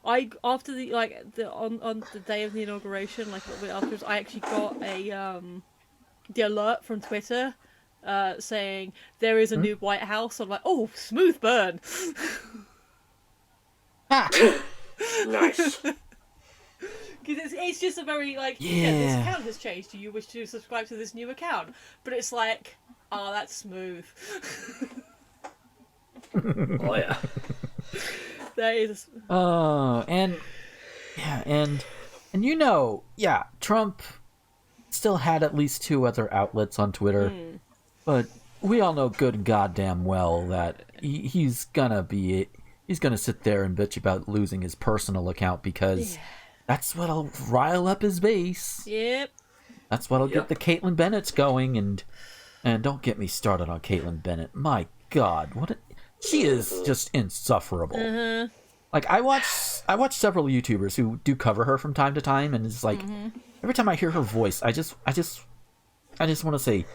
on the day of the inauguration, like a little bit afterwards, I actually got the alert from Twitter saying there is a new White House. I'm like, oh, smooth burn. Nice. Because it's just a very, this account has changed. Do you wish to subscribe to this new account? But it's like, oh, that's smooth. Oh, yeah. That is. And Trump still had at least 2 other outlets on Twitter. But we all know good and goddamn well that he's gonna sit there and bitch about losing his personal account because that's what'll rile up his base. Yep. That's what'll get the Caitlin Bennett's going, and don't get me started on Caitlin Bennett. My God, she is just insufferable. Like I watch several YouTubers who do cover her from time to time, and it's like every time I hear her voice, I just want to say,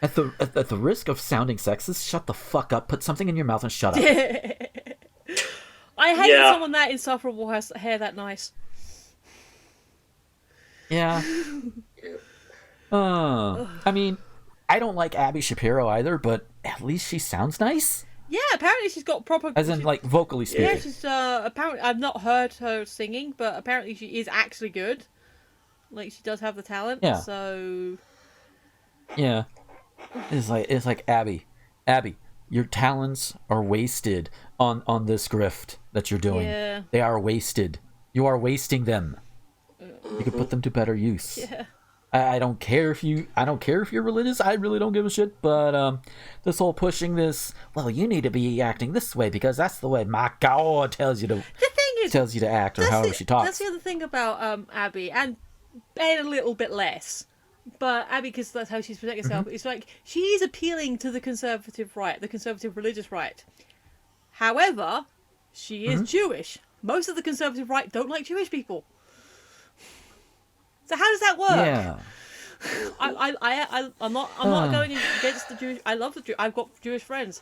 at the risk of sounding sexist, shut the fuck up, put something in your mouth and shut up. I hate someone that insufferable has hair that nice. Yeah. I mean, I don't like Abby Shapiro either, but at least she sounds nice. Yeah, apparently she's got proper... As in, like, vocally speaking. Yeah, she's, apparently... I've not heard her singing, but apparently she is actually good. Like, she does have the talent, so... Yeah. It's like, Abby, your talents are wasted on this grift that you're doing. Yeah. They are wasted. You are wasting them. You could put them to better use. Yeah. I don't care if you're religious. I really don't give a shit. But this whole pushing this, well, you need to be acting this way because that's the way my God tells you to. The thing is, tells you to act, or however she talks. That's the other thing about Abby, and Ben a little bit less. But Abby, because that's how she's protecting herself, it's like she's appealing to the conservative right, the conservative religious right. However, she is Jewish. Most of the conservative right don't like Jewish people. So how does that work? Yeah. I'm not going against the Jewish. I love the Jew. I've got Jewish friends.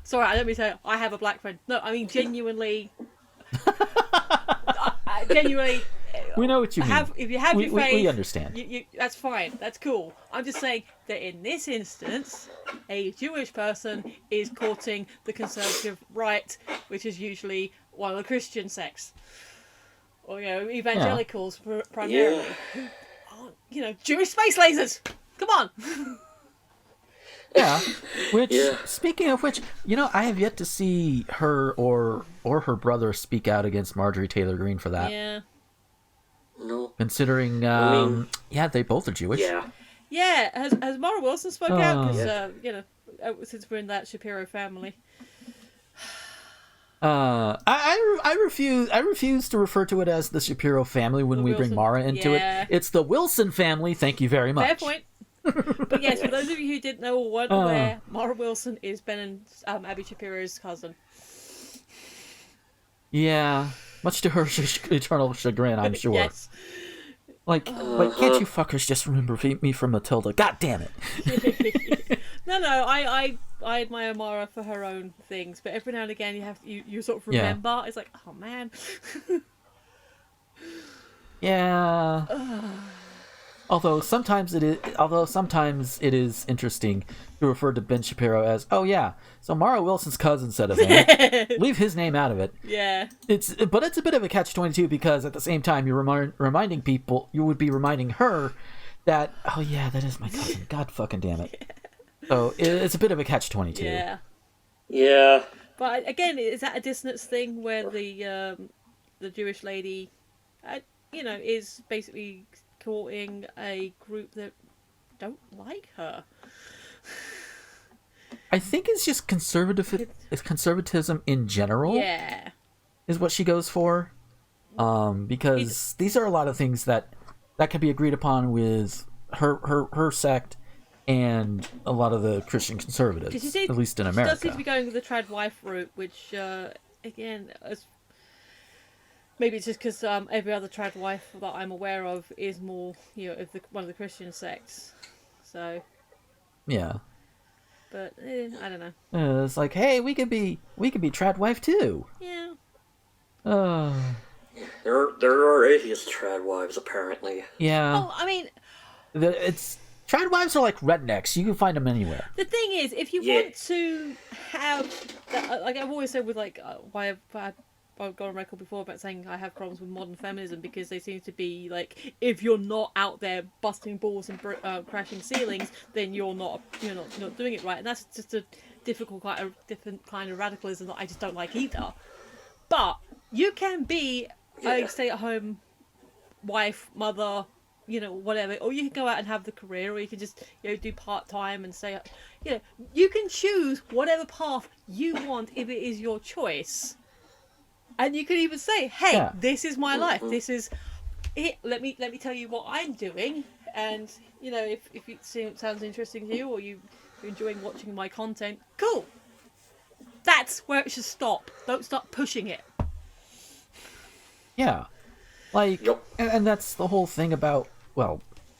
Sorry, I don't mean to say I have a black friend. No, I mean genuinely. Genuinely. We know what you mean. If you have your faith, we understand. That's fine. That's cool. I'm just saying that in this instance, a Jewish person is courting the conservative right, which is usually one of the Christian sects. Or, evangelicals primarily. Who aren't, Jewish space lasers! Come on! Yeah. Speaking of which, I have yet to see her or her brother speak out against Marjorie Taylor Greene for that. Yeah. No. Considering, they both are Jewish. Yeah. Yeah, has Mara Wilson spoken out? Because, since we're in that Shapiro family. I refuse to refer to it as the Shapiro family when we bring Mara into it. It's the Wilson family. Thank you very much. Fair point. But yes, for those of you who didn't know or weren't aware, Mara Wilson is Ben and Abby Shapiro's cousin. Yeah, much to her eternal chagrin, I'm sure. Yes. Like, can't you fuckers just remember me from Matilda? God damn it! No, I admire Mara for her own things, but every now and again you sort of remember. Yeah. It's like, oh man. Yeah. Although sometimes it is interesting to refer to Ben Shapiro as, oh yeah, so Mara Wilson's cousin said a thing. Leave his name out of it. Yeah. But it's a bit of a catch-22 because at the same time you're reminding people, you would be reminding her that, oh yeah, that is my cousin. God fucking damn it. Yeah. So it's a bit of a catch-22. Yeah. Yeah. But again, is that a dissonance thing where the the Jewish lady, is basically courting a group that don't like her. I think it's just conservatism in general. Yeah. Is what she goes for. Because these are a lot of things that can be agreed upon with her sect and a lot of the Christian conservatives, at least in America. She does seem to be going with the trad wife route, which, again, maybe it's just because every other trad wife that I'm aware of is more, of one of the Christian sects. So. Yeah. But I don't know. It's like, hey, we could be trad wife too. Yeah. There are atheist trad wives apparently. Yeah. Oh, I mean, trad wives are like rednecks. You can find them anywhere. The thing is, if you want to have, like I've always said with why I've gone on record before about saying I have problems with modern feminism because they seem to be like, if you're not out there busting balls and crashing ceilings, then you're not doing it right, and that's just a different kind of radicalism that I just don't like either. But you can be a stay-at-home wife, mother, whatever, or you can go out and have the career, or you can just do part-time and say, you can choose whatever path you want if it is your choice. And you could even say, hey, this is my life. This is it. Let me tell you what I'm doing. And, if it sounds interesting to you or you're enjoying watching my content, cool. That's where it should stop. Don't start pushing it. Yeah. And that's the whole thing about,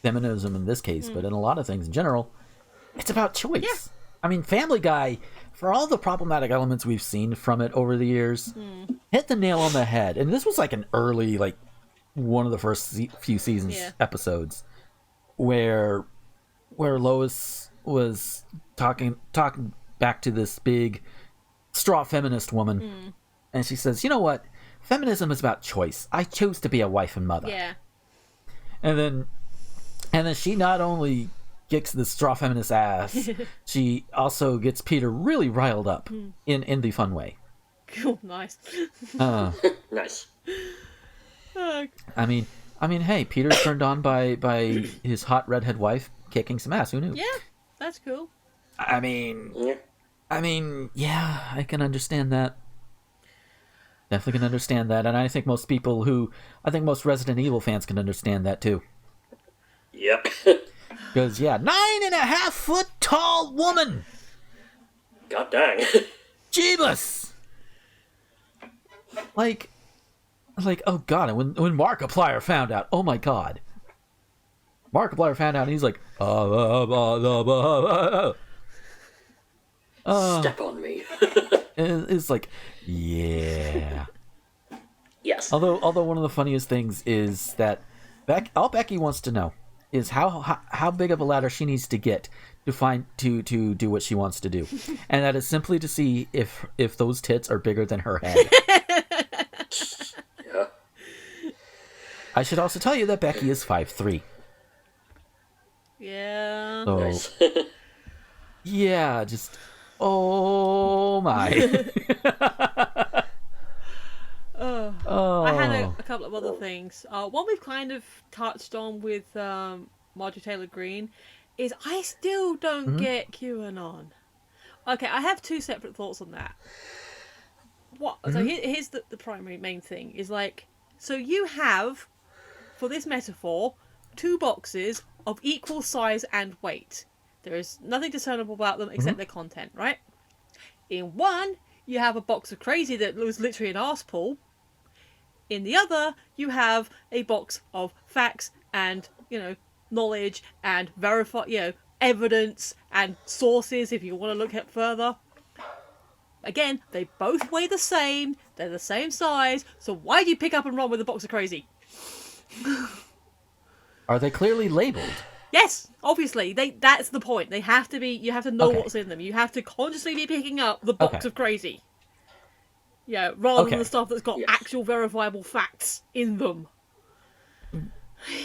feminism in this case, but in a lot of things in general, it's about choice. Yeah. I mean, Family Guy, for all the problematic elements we've seen from it over the years, hit the nail on the head. And this was like an early, one of the first few seasons episodes where Lois was talking back to this big straw feminist woman, and she says, "You know what? Feminism is about choice. I chose to be a wife and mother." Yeah. And then she not only kicks the straw feminist ass, she also gets Peter really riled up in the fun way. Cool, nice. Nice. I mean, hey, Peter's turned on by his hot redhead wife kicking some ass. Who knew? Yeah, that's cool. I mean, I can understand that. Definitely can understand that, and I think most most Resident Evil fans can understand that too. Yep. Because 9.5 foot tall woman. God dang. Jeebus. Like, oh god, and when Markiplier found out, oh my god. Markiplier found out, and he's like, Step on me. It's like, yeah. Yes. Although one of the funniest things is that all Becky wants to know is how big of a ladder she needs to get to do what she wants to do, and that is simply to see if those tits are bigger than her head. Yeah. I should also tell you that Becky is 5'3". Yeah. So, Nice. yeah, just oh my. I had a couple of other things. One we've kind of touched on with Marjorie Taylor Greene is I still don't get QAnon. Okay, I have two separate thoughts on that. So here's the primary main thing is so you have, for this metaphor, two boxes of equal size and weight. There is nothing discernible about them except their content, right? In one, you have a box of crazy that was literally an arsepool. In the other, you have a box of facts and, knowledge and evidence and sources if you want to look at further. Again, they both weigh the same, they're the same size, so why do you pick up and run with a box of crazy? Are they clearly labeled? Yes, obviously. That's the point. They have to be. You have to know what's in them. You have to consciously be picking up the box of crazy. Yeah, rather than the stuff that's got actual verifiable facts in them.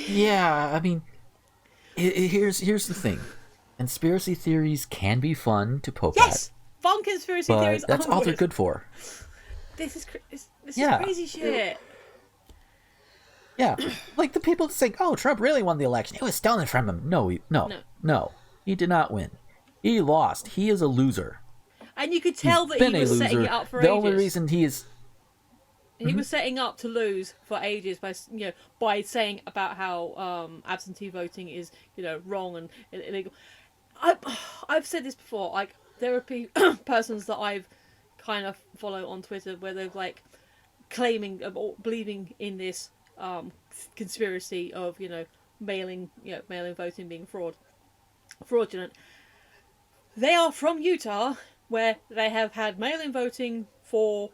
Yeah, I mean, here's the thing. Conspiracy theories can be fun to poke at. Fun conspiracy but theories. that's all they're good for. This is crazy shit. Yeah, like the people saying, "Oh, Trump really won the election. It was stolen from him." No, no, he did not win. He lost. He is a loser. And you could tell that Been he a was loser. setting it up for the ages. only reason he is He was setting up to lose for ages by saying about how absentee voting is wrong and illegal. I've said this before. Like there are persons that I've kind of follow on Twitter where they're like claiming or believing in this conspiracy of mail-in voting being fraudulent. They are from Utah, where they have had mail-in voting for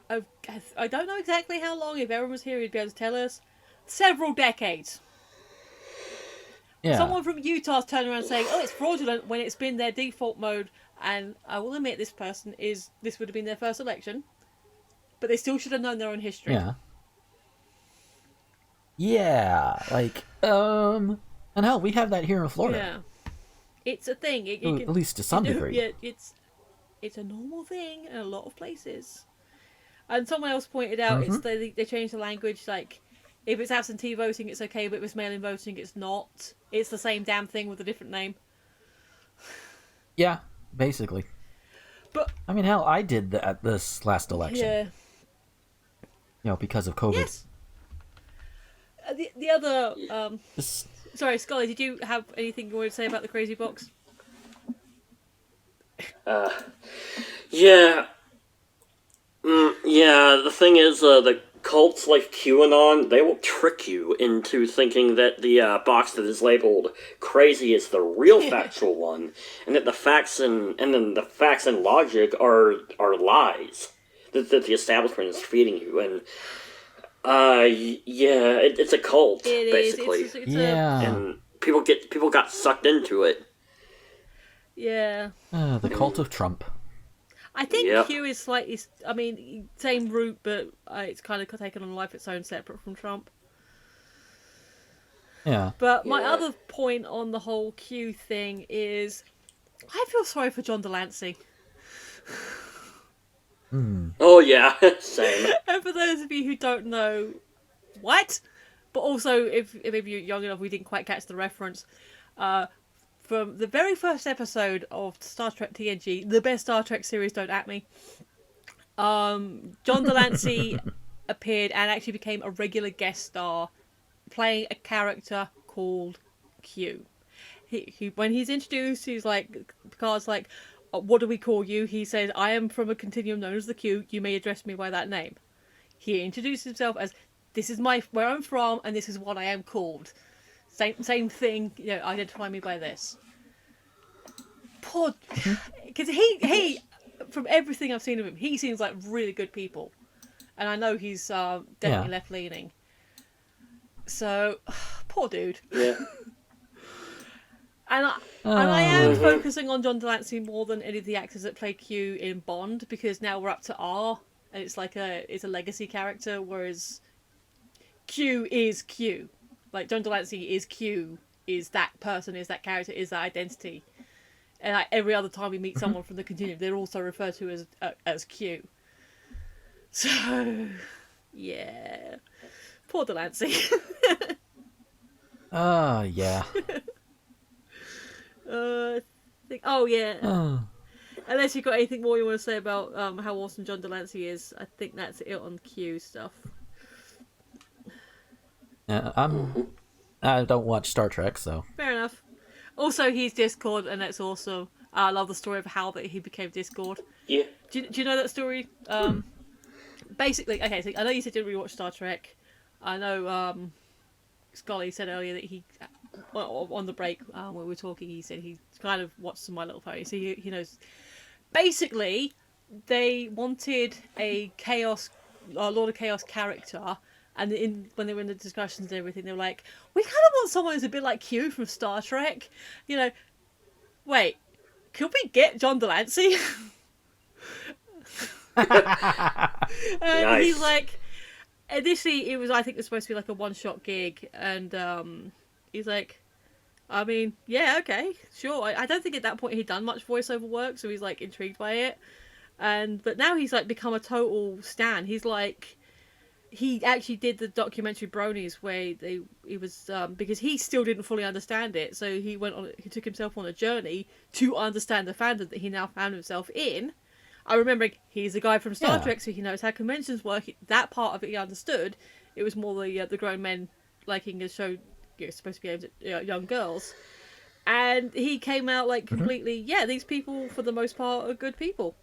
I don't know exactly how long. If everyone was here, he'd be able to tell us. Several decades. yeah. Someone from Utah's turning around saying, "Oh, it's fraudulent," when it's been their default mode. And I will admit, this would have been their first election, but they still should have known their own history. Yeah. Yeah, like and hell, we have that here in Florida. Yeah, it's a thing. At least to some degree. Yeah, it's a normal thing in a lot of places. And someone else pointed out it's they changed the language. Like, if it's absentee voting, it's okay, but if it's mail-in voting, it's not. It's the same damn thing with a different name. Yeah, basically. But I mean, hell, I did that at this last election. Yeah. Because of COVID. Yes. The other sorry, Scully, did you have anything you wanted to say about the crazy box? Yeah. Yeah, the thing is, the cults like QAnon, they will trick you into thinking that the box that is labeled crazy is the real factual one, and that the facts and logic are lies that the establishment is feeding you. And it's a cult, basically. And people got sucked into it. Yeah. The cult of Trump. I think Q is slightly, same route, but it's kind of taken on a life its own, separate from Trump. Yeah. But my other point on the whole Q thing is, I feel sorry for John Delancey. Oh yeah, same. And for those of you who don't know, what? But also, if maybe you're young enough, we didn't quite catch the reference. From the very first episode of Star Trek TNG, the best Star Trek series, don't at me, John Delancey appeared and actually became a regular guest star, playing a character called Q. He when he's introduced, he's like, Picard's like, "What do we call you?" He says, "I am from a continuum known as the Q. You may address me by that name." He introduces himself as, "This is where I'm from, and this is what I am called." Same thing, identify me by this. Poor, because he, from everything I've seen of him, he seems like really good people, and I know he's definitely left leaning. So, poor dude. Yeah. And I am focusing on John Delancey more than any of the actors that play Q in Bond, because now we're up to R, and it's a legacy character, whereas Q is Q. Like, John Delancey is Q, is that person, is that character, is that identity. And like, every other time we meet someone from the Continuum, they're also referred to as Q. So, yeah. Poor Delancey. Yeah. Unless you've got anything more you want to say about how awesome John Delancey is, I think that's it on Q stuff. I don't watch Star Trek, so. Fair enough. Also, he's Discord, and that's awesome. I love the story of how that he became Discord. Yeah. Do you know that story? Basically, okay, so I know you said you didn't rewatch Star Trek. I know Scully said earlier that he, on the break when we were talking, he said he kind of watched some My Little Pony, so he knows. Basically, they wanted a Lord of Chaos character. And when they were in the discussions and everything, they were like, "We kind of want someone who's a bit like Q from Star Trek." Wait, could we get John Delancey? Nice. He's like, initially I think it was supposed to be like a one-shot gig, and he's like, yeah, okay, sure. I don't think at that point he'd done much voiceover work, so he's like intrigued by it. But now he's like become a total stan. He's like, he actually did the documentary Bronies where he was because he still didn't fully understand it, so he took himself on a journey to understand the fandom that he now found himself in. I remember he's a guy from Star Trek, so he knows how conventions work. That part of it he understood. It was more the grown men liking a show supposed to be aimed at young girls, and he came out like completely. Yeah, these people for the most part are good people.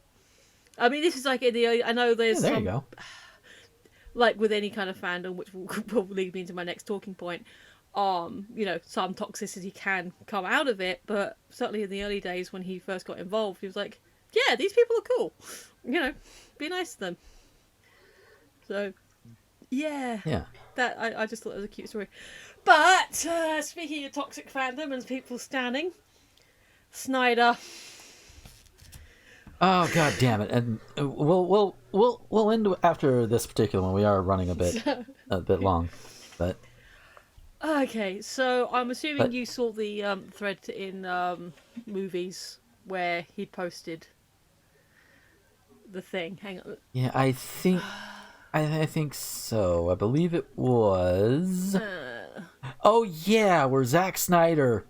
I mean, this is like I know there's there some. you go. Like with any kind of fandom, which will lead me into my next talking point, some toxicity can come out of it, but certainly in the early days when he first got involved, he was like, yeah, these people are cool. Be nice to them. So, yeah. That I just thought it was a cute story. But, speaking of toxic fandom and people standing, Snyder... Oh, god damn it! And we'll end after this particular one. We are running a bit long, but okay. So I'm assuming you saw the thread in movies where he posted the thing. Hang on. yeah, I think so. I believe it was. Oh yeah, where Zack Snyder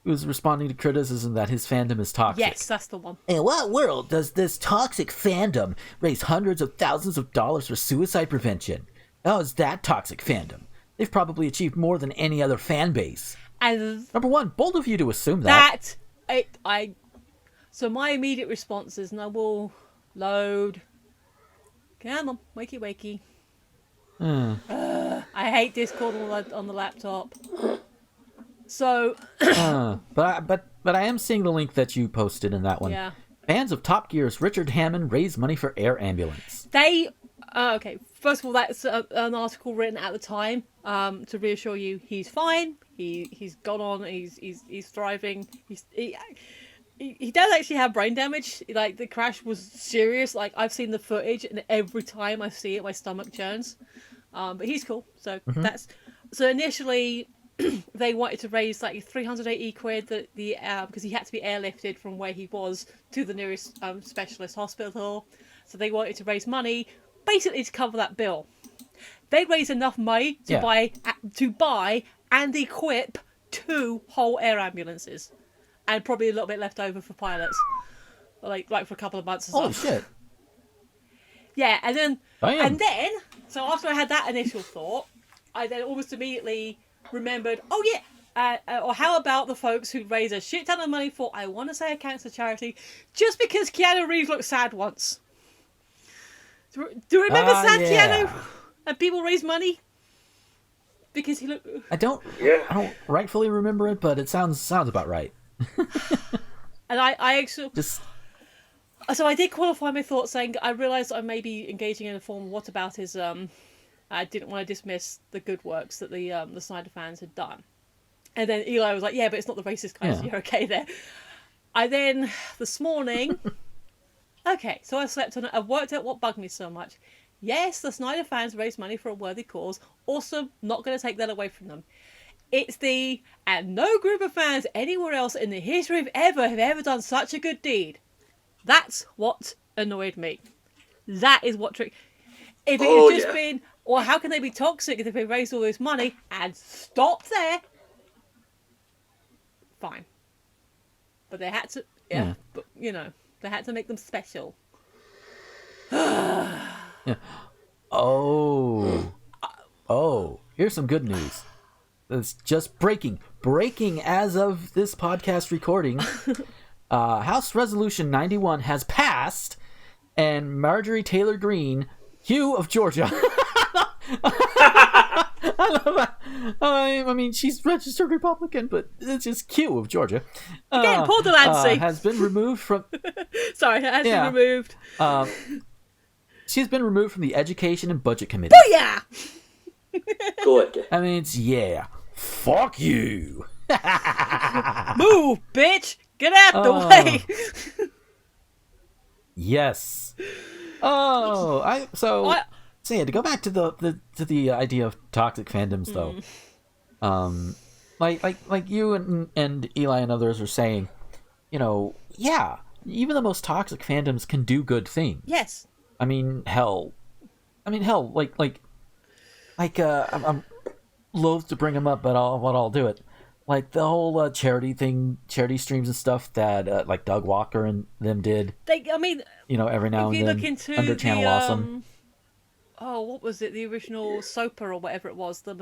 was responding to criticism that his fandom is toxic. Yes, that's the one. In what world does this toxic fandom raise hundreds of thousands of dollars for suicide prevention? How is that toxic fandom? They've probably achieved more than any other fan base. And Number one, bold of you to assume that. So my immediate response is, and I will load. Come on, wakey. I hate Discord on the laptop. So, but I am seeing the link that you posted in that one. Yeah. Fans of Top Gear's Richard Hammond raise money for air ambulance. Okay. First of all, that's an article written at the time to reassure you he's fine. He's gone on. He's thriving. He does actually have brain damage. Like the crash was serious. Like I've seen the footage, and every time I see it, my stomach churns. But he's cool. So so initially. They wanted to raise like 380 quid because he had to be airlifted from where he was to the nearest specialist hospital. So they wanted to raise money basically to cover that bill. They raised enough money to buy and equip 2 whole air ambulances, and probably a little bit left over for pilots, like for a couple of months or so. Holy shit! Yeah, and then Damn. So after I had that initial thought, I then almost immediately remembered, or how about the folks who raise a shit ton of money for, I want to say, a cancer charity, just because Keanu Reeves looked sad once. Do you remember sad Keanu? And people raise money because he looked. I don't rightfully remember it, but it sounds about right. And I actually just. So I did qualify my thoughts, saying I realised I may be engaging in a form of whataboutism. I didn't want to dismiss the good works that the Snyder fans had done. And then Eli was like, yeah, but it's not the racist guys, so you're okay there. I then, this morning, okay, so I slept on it. I worked out what bugged me so much. Yes, the Snyder fans raised money for a worthy cause. Also, not going to take that away from them. It's and no group of fans anywhere else in the history of have ever done such a good deed. That's what annoyed me. That is what tricked. If it had just been, well, how can they be toxic if they raised all this money and stopped there? Fine. But they had to, but, they had to make them special. Oh, here's some good news. It's just breaking as of this podcast recording. House Resolution 91 has passed, and Marjorie Taylor Greene, Hugh of Georgia. I love that. I mean, she's registered Republican, but it's just Q of Georgia. Again, Paul Delancey has been removed from. Sorry, has been removed. She's been removed from the Education and Budget Committee. Booyah! Good. I mean, it's fuck you. Move, bitch! Get out the way! Yes. So to go back to the idea of toxic fandoms, though, like you and Eli and others are saying, even the most toxic fandoms can do good things. Yes. I mean, hell, like I'm loath to bring them up, but I'll do it. Like the whole charity streams and stuff that like Doug Walker and them did. Every now and then look into under Channel Awesome. What was it? The original SOPA or whatever it was. The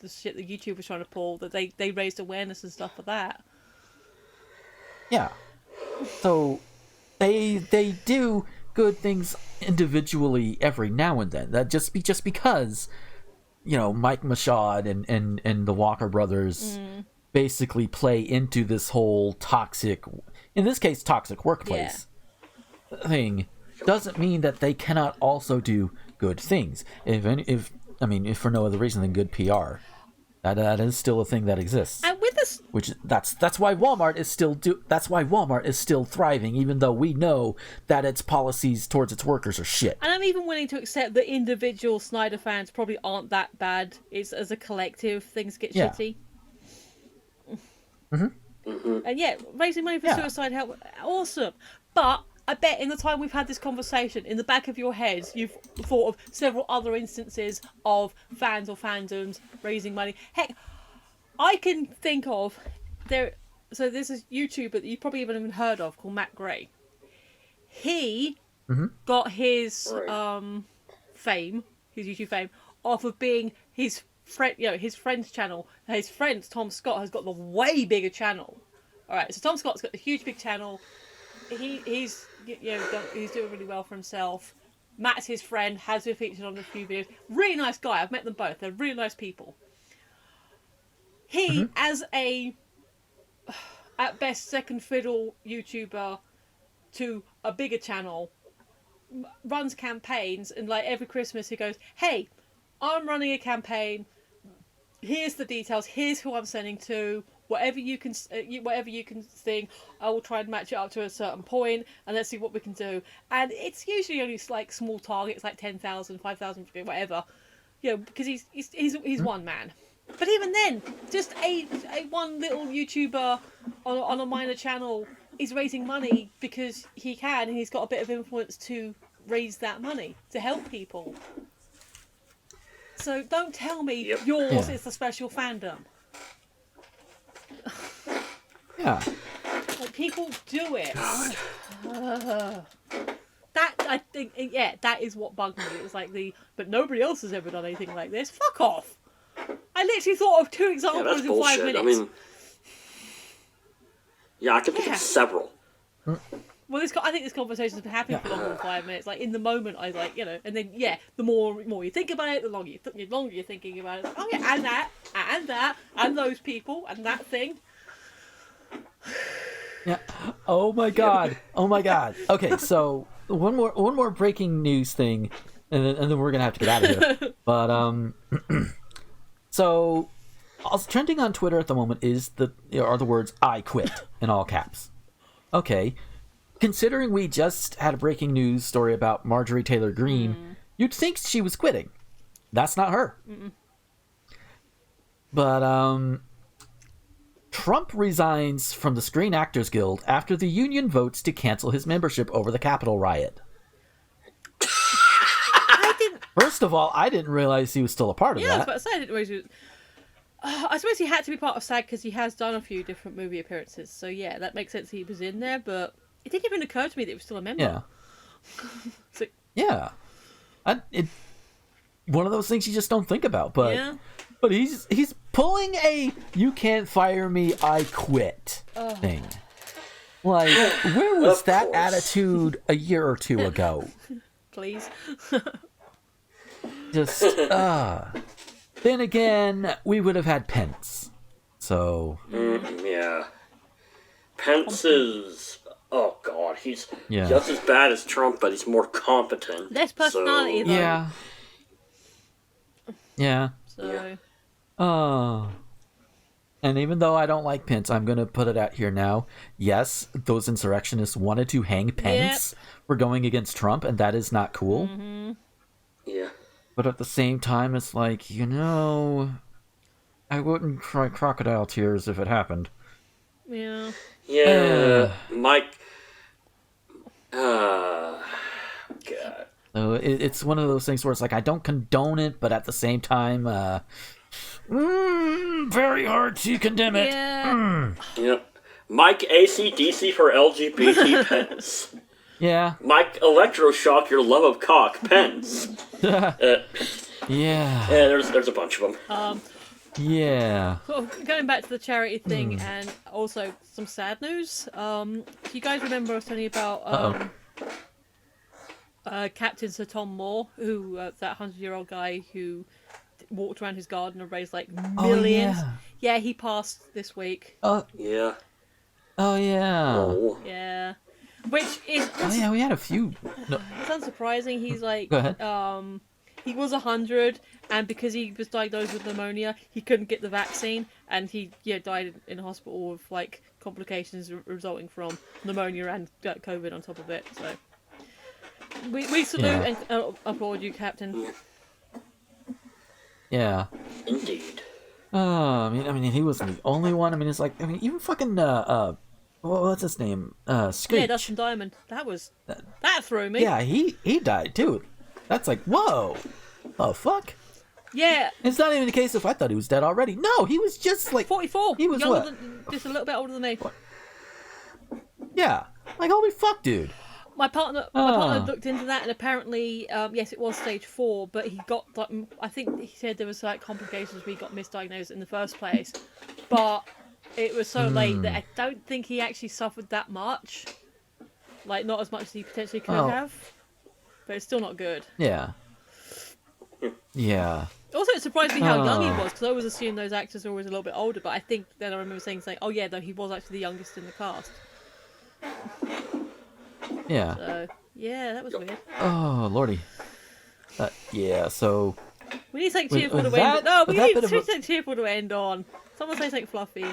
shit that YouTube was trying to pull. That they raised awareness and stuff for that. Yeah. So they do good things individually every now and then. That just because, Mike Machad and the Walker brothers basically play into this whole toxic workplace thing, doesn't mean that they cannot also do good things. If for no other reason than good PR. That is still a thing that exists. And with this, that's why Walmart is still thriving, even though we know that its policies towards its workers are shit. And I'm even willing to accept that individual Snyder fans probably aren't that bad. It's as a collective, things get shitty. Mm-hmm. And raising money for suicide help, awesome. But I bet in the time we've had this conversation, in the back of your heads, you've thought of several other instances of fans or fandoms raising money. Heck, I can think of so there's this YouTuber that you probably haven't even heard of called Matt Gray. He got his fame, his YouTube fame, off of being his friend, his friend's channel. His friend Tom Scott has got the way bigger channel. All right, so Tom Scott's got the huge big channel. He's doing really well for himself. Matt's his friend, has been featured on a few videos. Really nice guy. I've met them both. They're really nice people. He, as a at best second fiddle YouTuber to a bigger channel, runs campaigns, and like every Christmas he goes, "Hey, I'm running a campaign. Here's the details. Here's who I'm sending to. Whatever you can think, I will try and match it up to a certain point, and let's see what we can do." And it's usually only like small targets, like 10,000, 5,000, whatever, because he's one man. But even then, just a one little YouTuber on a minor channel is raising money because he can, and he's got a bit of influence to raise that money to help people. So don't tell me yours is the special fandom. Yeah. Like, people do it. That, I think, that is what bugged me. It was like but nobody else has ever done anything like this. Fuck off. I literally thought of 2 examples in 5 minutes. I mean, I can think of several. Well, I think this conversation's been happening for longer than 5 minutes. Like, in the moment, I was like, and then, the more you think about it, the longer you're thinking about it. Like, oh, yeah, and that, and those people, and that thing. Yeah. Oh my god. Okay, so one more breaking news thing, and then we're gonna have to get out of here. But so trending on Twitter at the moment are the words "I quit" in all caps. Okay. Considering we just had a breaking news story about Marjorie Taylor Greene, you'd think she was quitting. That's not her. Mm-mm. But Trump resigns from the Screen Actors Guild after the union votes to cancel his membership over the Capitol riot. First of all, I didn't realize he was still a part of that. Yeah, I was about to say, I didn't realize he was... I suppose he had to be part of SAG because he has done a few different movie appearances. So yeah, that makes sense he was in there, but it didn't even occur to me that he was still a member. Yeah. Yeah. One of those things you just don't think about, but he's pulling a "you can't fire me, I quit" thing. Like, where was that attitude a year or two ago? Please. Just then again, we would have had Pence. So Pence is, oh god, he's just as bad as Trump, but he's more competent. Less personality, though. Yeah. So. And even though I don't like Pence, I'm going to put it out here now. Yes, those insurrectionists wanted to hang Pence for going against Trump, and that is not cool. Mm-hmm. Yeah. But at the same time, it's like, I wouldn't cry crocodile tears if it happened. Yeah. Yeah. Mike. God. So it's one of those things where it's like I don't condone it, but at the same time, very hard to condemn it. Yeah. Yep. Mike AC/DC for LGBT pens. Yeah. Mike Electroshock your love of cock pens. Yeah. Yeah, there's a bunch of them. Yeah. Sort of going back to the charity thing and also some sad news. Do you guys remember I was telling you about Captain Sir Tom Moore, who that 100-year-old guy who walked around his garden and raised like millions? Oh, yeah, he passed this week. Yeah. Oh yeah. Oh. Yeah. Which is Oh yeah, we had a few. No. it's unsurprising. He's like Go ahead. he was 100, and because he was diagnosed with pneumonia, he couldn't get the vaccine, and he died in hospital with like complications resulting from pneumonia and COVID on top of it. So we salute and applaud you, Captain. Yeah. Indeed. I mean, he wasn't the only one. I mean, it's like, I mean, even fucking what's his name? Screech. Yeah, Dustin Diamond. That threw me. Yeah, he died too. That's like, whoa. Oh fuck. Yeah. It's not even the case if I thought he was dead already. No, he was just like 44. He was younger just a little bit older than me. Yeah. Like holy fuck, dude. My partner looked into that, and apparently, yes, it was stage 4, but he got, like, I think he said there was like complications where he got misdiagnosed in the first place, but it was so late that I don't think he actually suffered that much, like not as much as he potentially could have, but it's still not good. Yeah. Yeah. Also, it surprised me how young he was, because I always assume those actors are always a little bit older, but I think then I remember saying, oh yeah, though he was actually the youngest in the cast. Yeah. So, yeah, that was weird. Oh, lordy. Yeah, so... We need something cheerful to that- end on. No, was we that need bit of a- something cheerful to end on. Someone say something fluffy.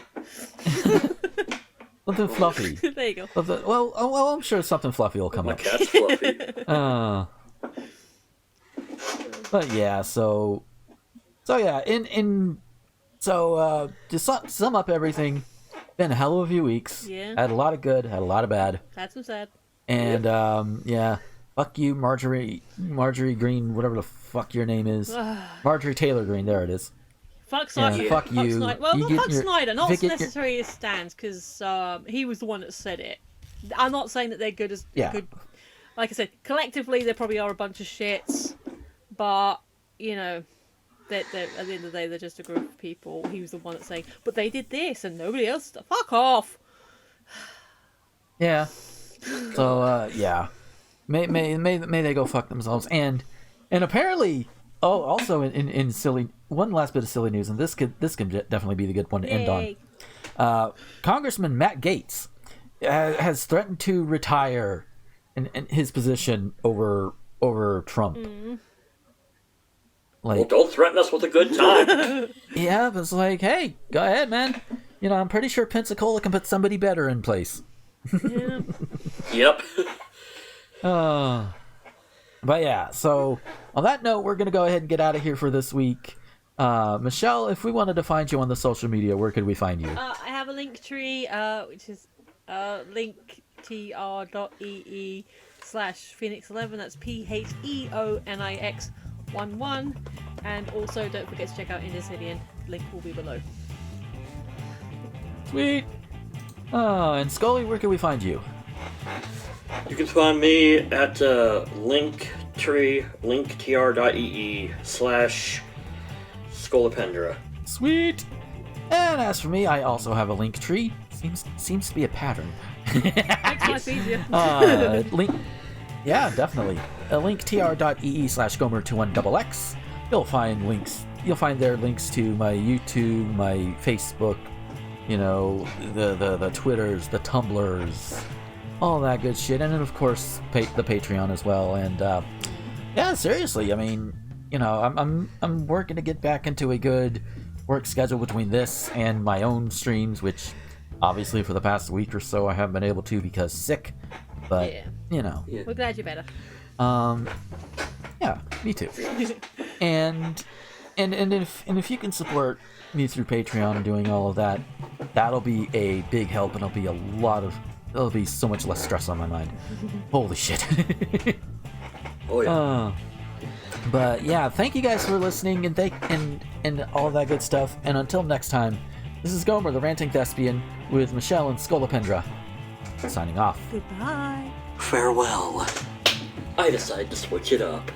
Something fluffy. There you go. Well, I'm sure something fluffy will come My up. cat's fluffy. But yeah, so yeah, to sum up everything, been a hell of a few weeks. Yeah. Had a lot of good, had a lot of bad. Had some sad. And yeah, fuck you, Marjorie Green, whatever the fuck your name is. Marjorie Taylor Green, there it is. Fuck Snyder. Yeah, fuck you. Snyder. Well, You not get fuck your- Snyder. Not get your- necessarily as stands, because he was the one that said it. I'm not saying that they're good as good. Like I said, collectively they probably are a bunch of shits, but you know, they're, at the end of the day they're just a group of people. He was the one that's saying, but they did this and nobody else. Fuck off. Yeah. So yeah, may they go fuck themselves. And apparently, also in silly, one last bit of silly news, and this can definitely be the good one to end Yay. on. Congressman Matt Gaetz has threatened to retire in his position over Trump. Like, Well, don't threaten us with a good time. yeah, but it's like, hey, go ahead, man. You know, I'm pretty sure Pensacola can put somebody better in place. Yeah. Yep. But yeah, so on that note, we're gonna go ahead and get out of here for this week. Michelle, if we wanted to find you on the social media, where could we find you? I have a link tree, which is linktr.ee/Phoenix11. That's PHEONIX11. And also, don't forget to check out Indecidian. Link will be below. Sweet. And Scully, where can we find you? You can find me at linktr.ee/Scolipendra. Sweet. And as for me, I also have a link tree. Seems to be a pattern. Makes life easier. Link. Yeah, definitely. linktr.ee/Gomer21XX. You'll find links. You'll find there links to my YouTube, my Facebook, you know, the Twitters, the Tumblrs, all that good shit, and then of course the Patreon as well. And yeah, seriously, I mean, you know, I'm working to get back into a good work schedule between this and my own streams, which obviously for the past week or so I haven't been able to because sick. But Yeah. you know, We're glad you're better. yeah, me too. and if you can support me through Patreon and doing all of that, that'll be a big help, and it'll be so much less stress on my mind. Holy shit. Oh yeah. But yeah, thank you guys for listening and all that good stuff. And until next time, this is Gomer, the Ranting Thespian, with Michelle and Scolipendra, signing off. Goodbye. Farewell. I decided to switch it up.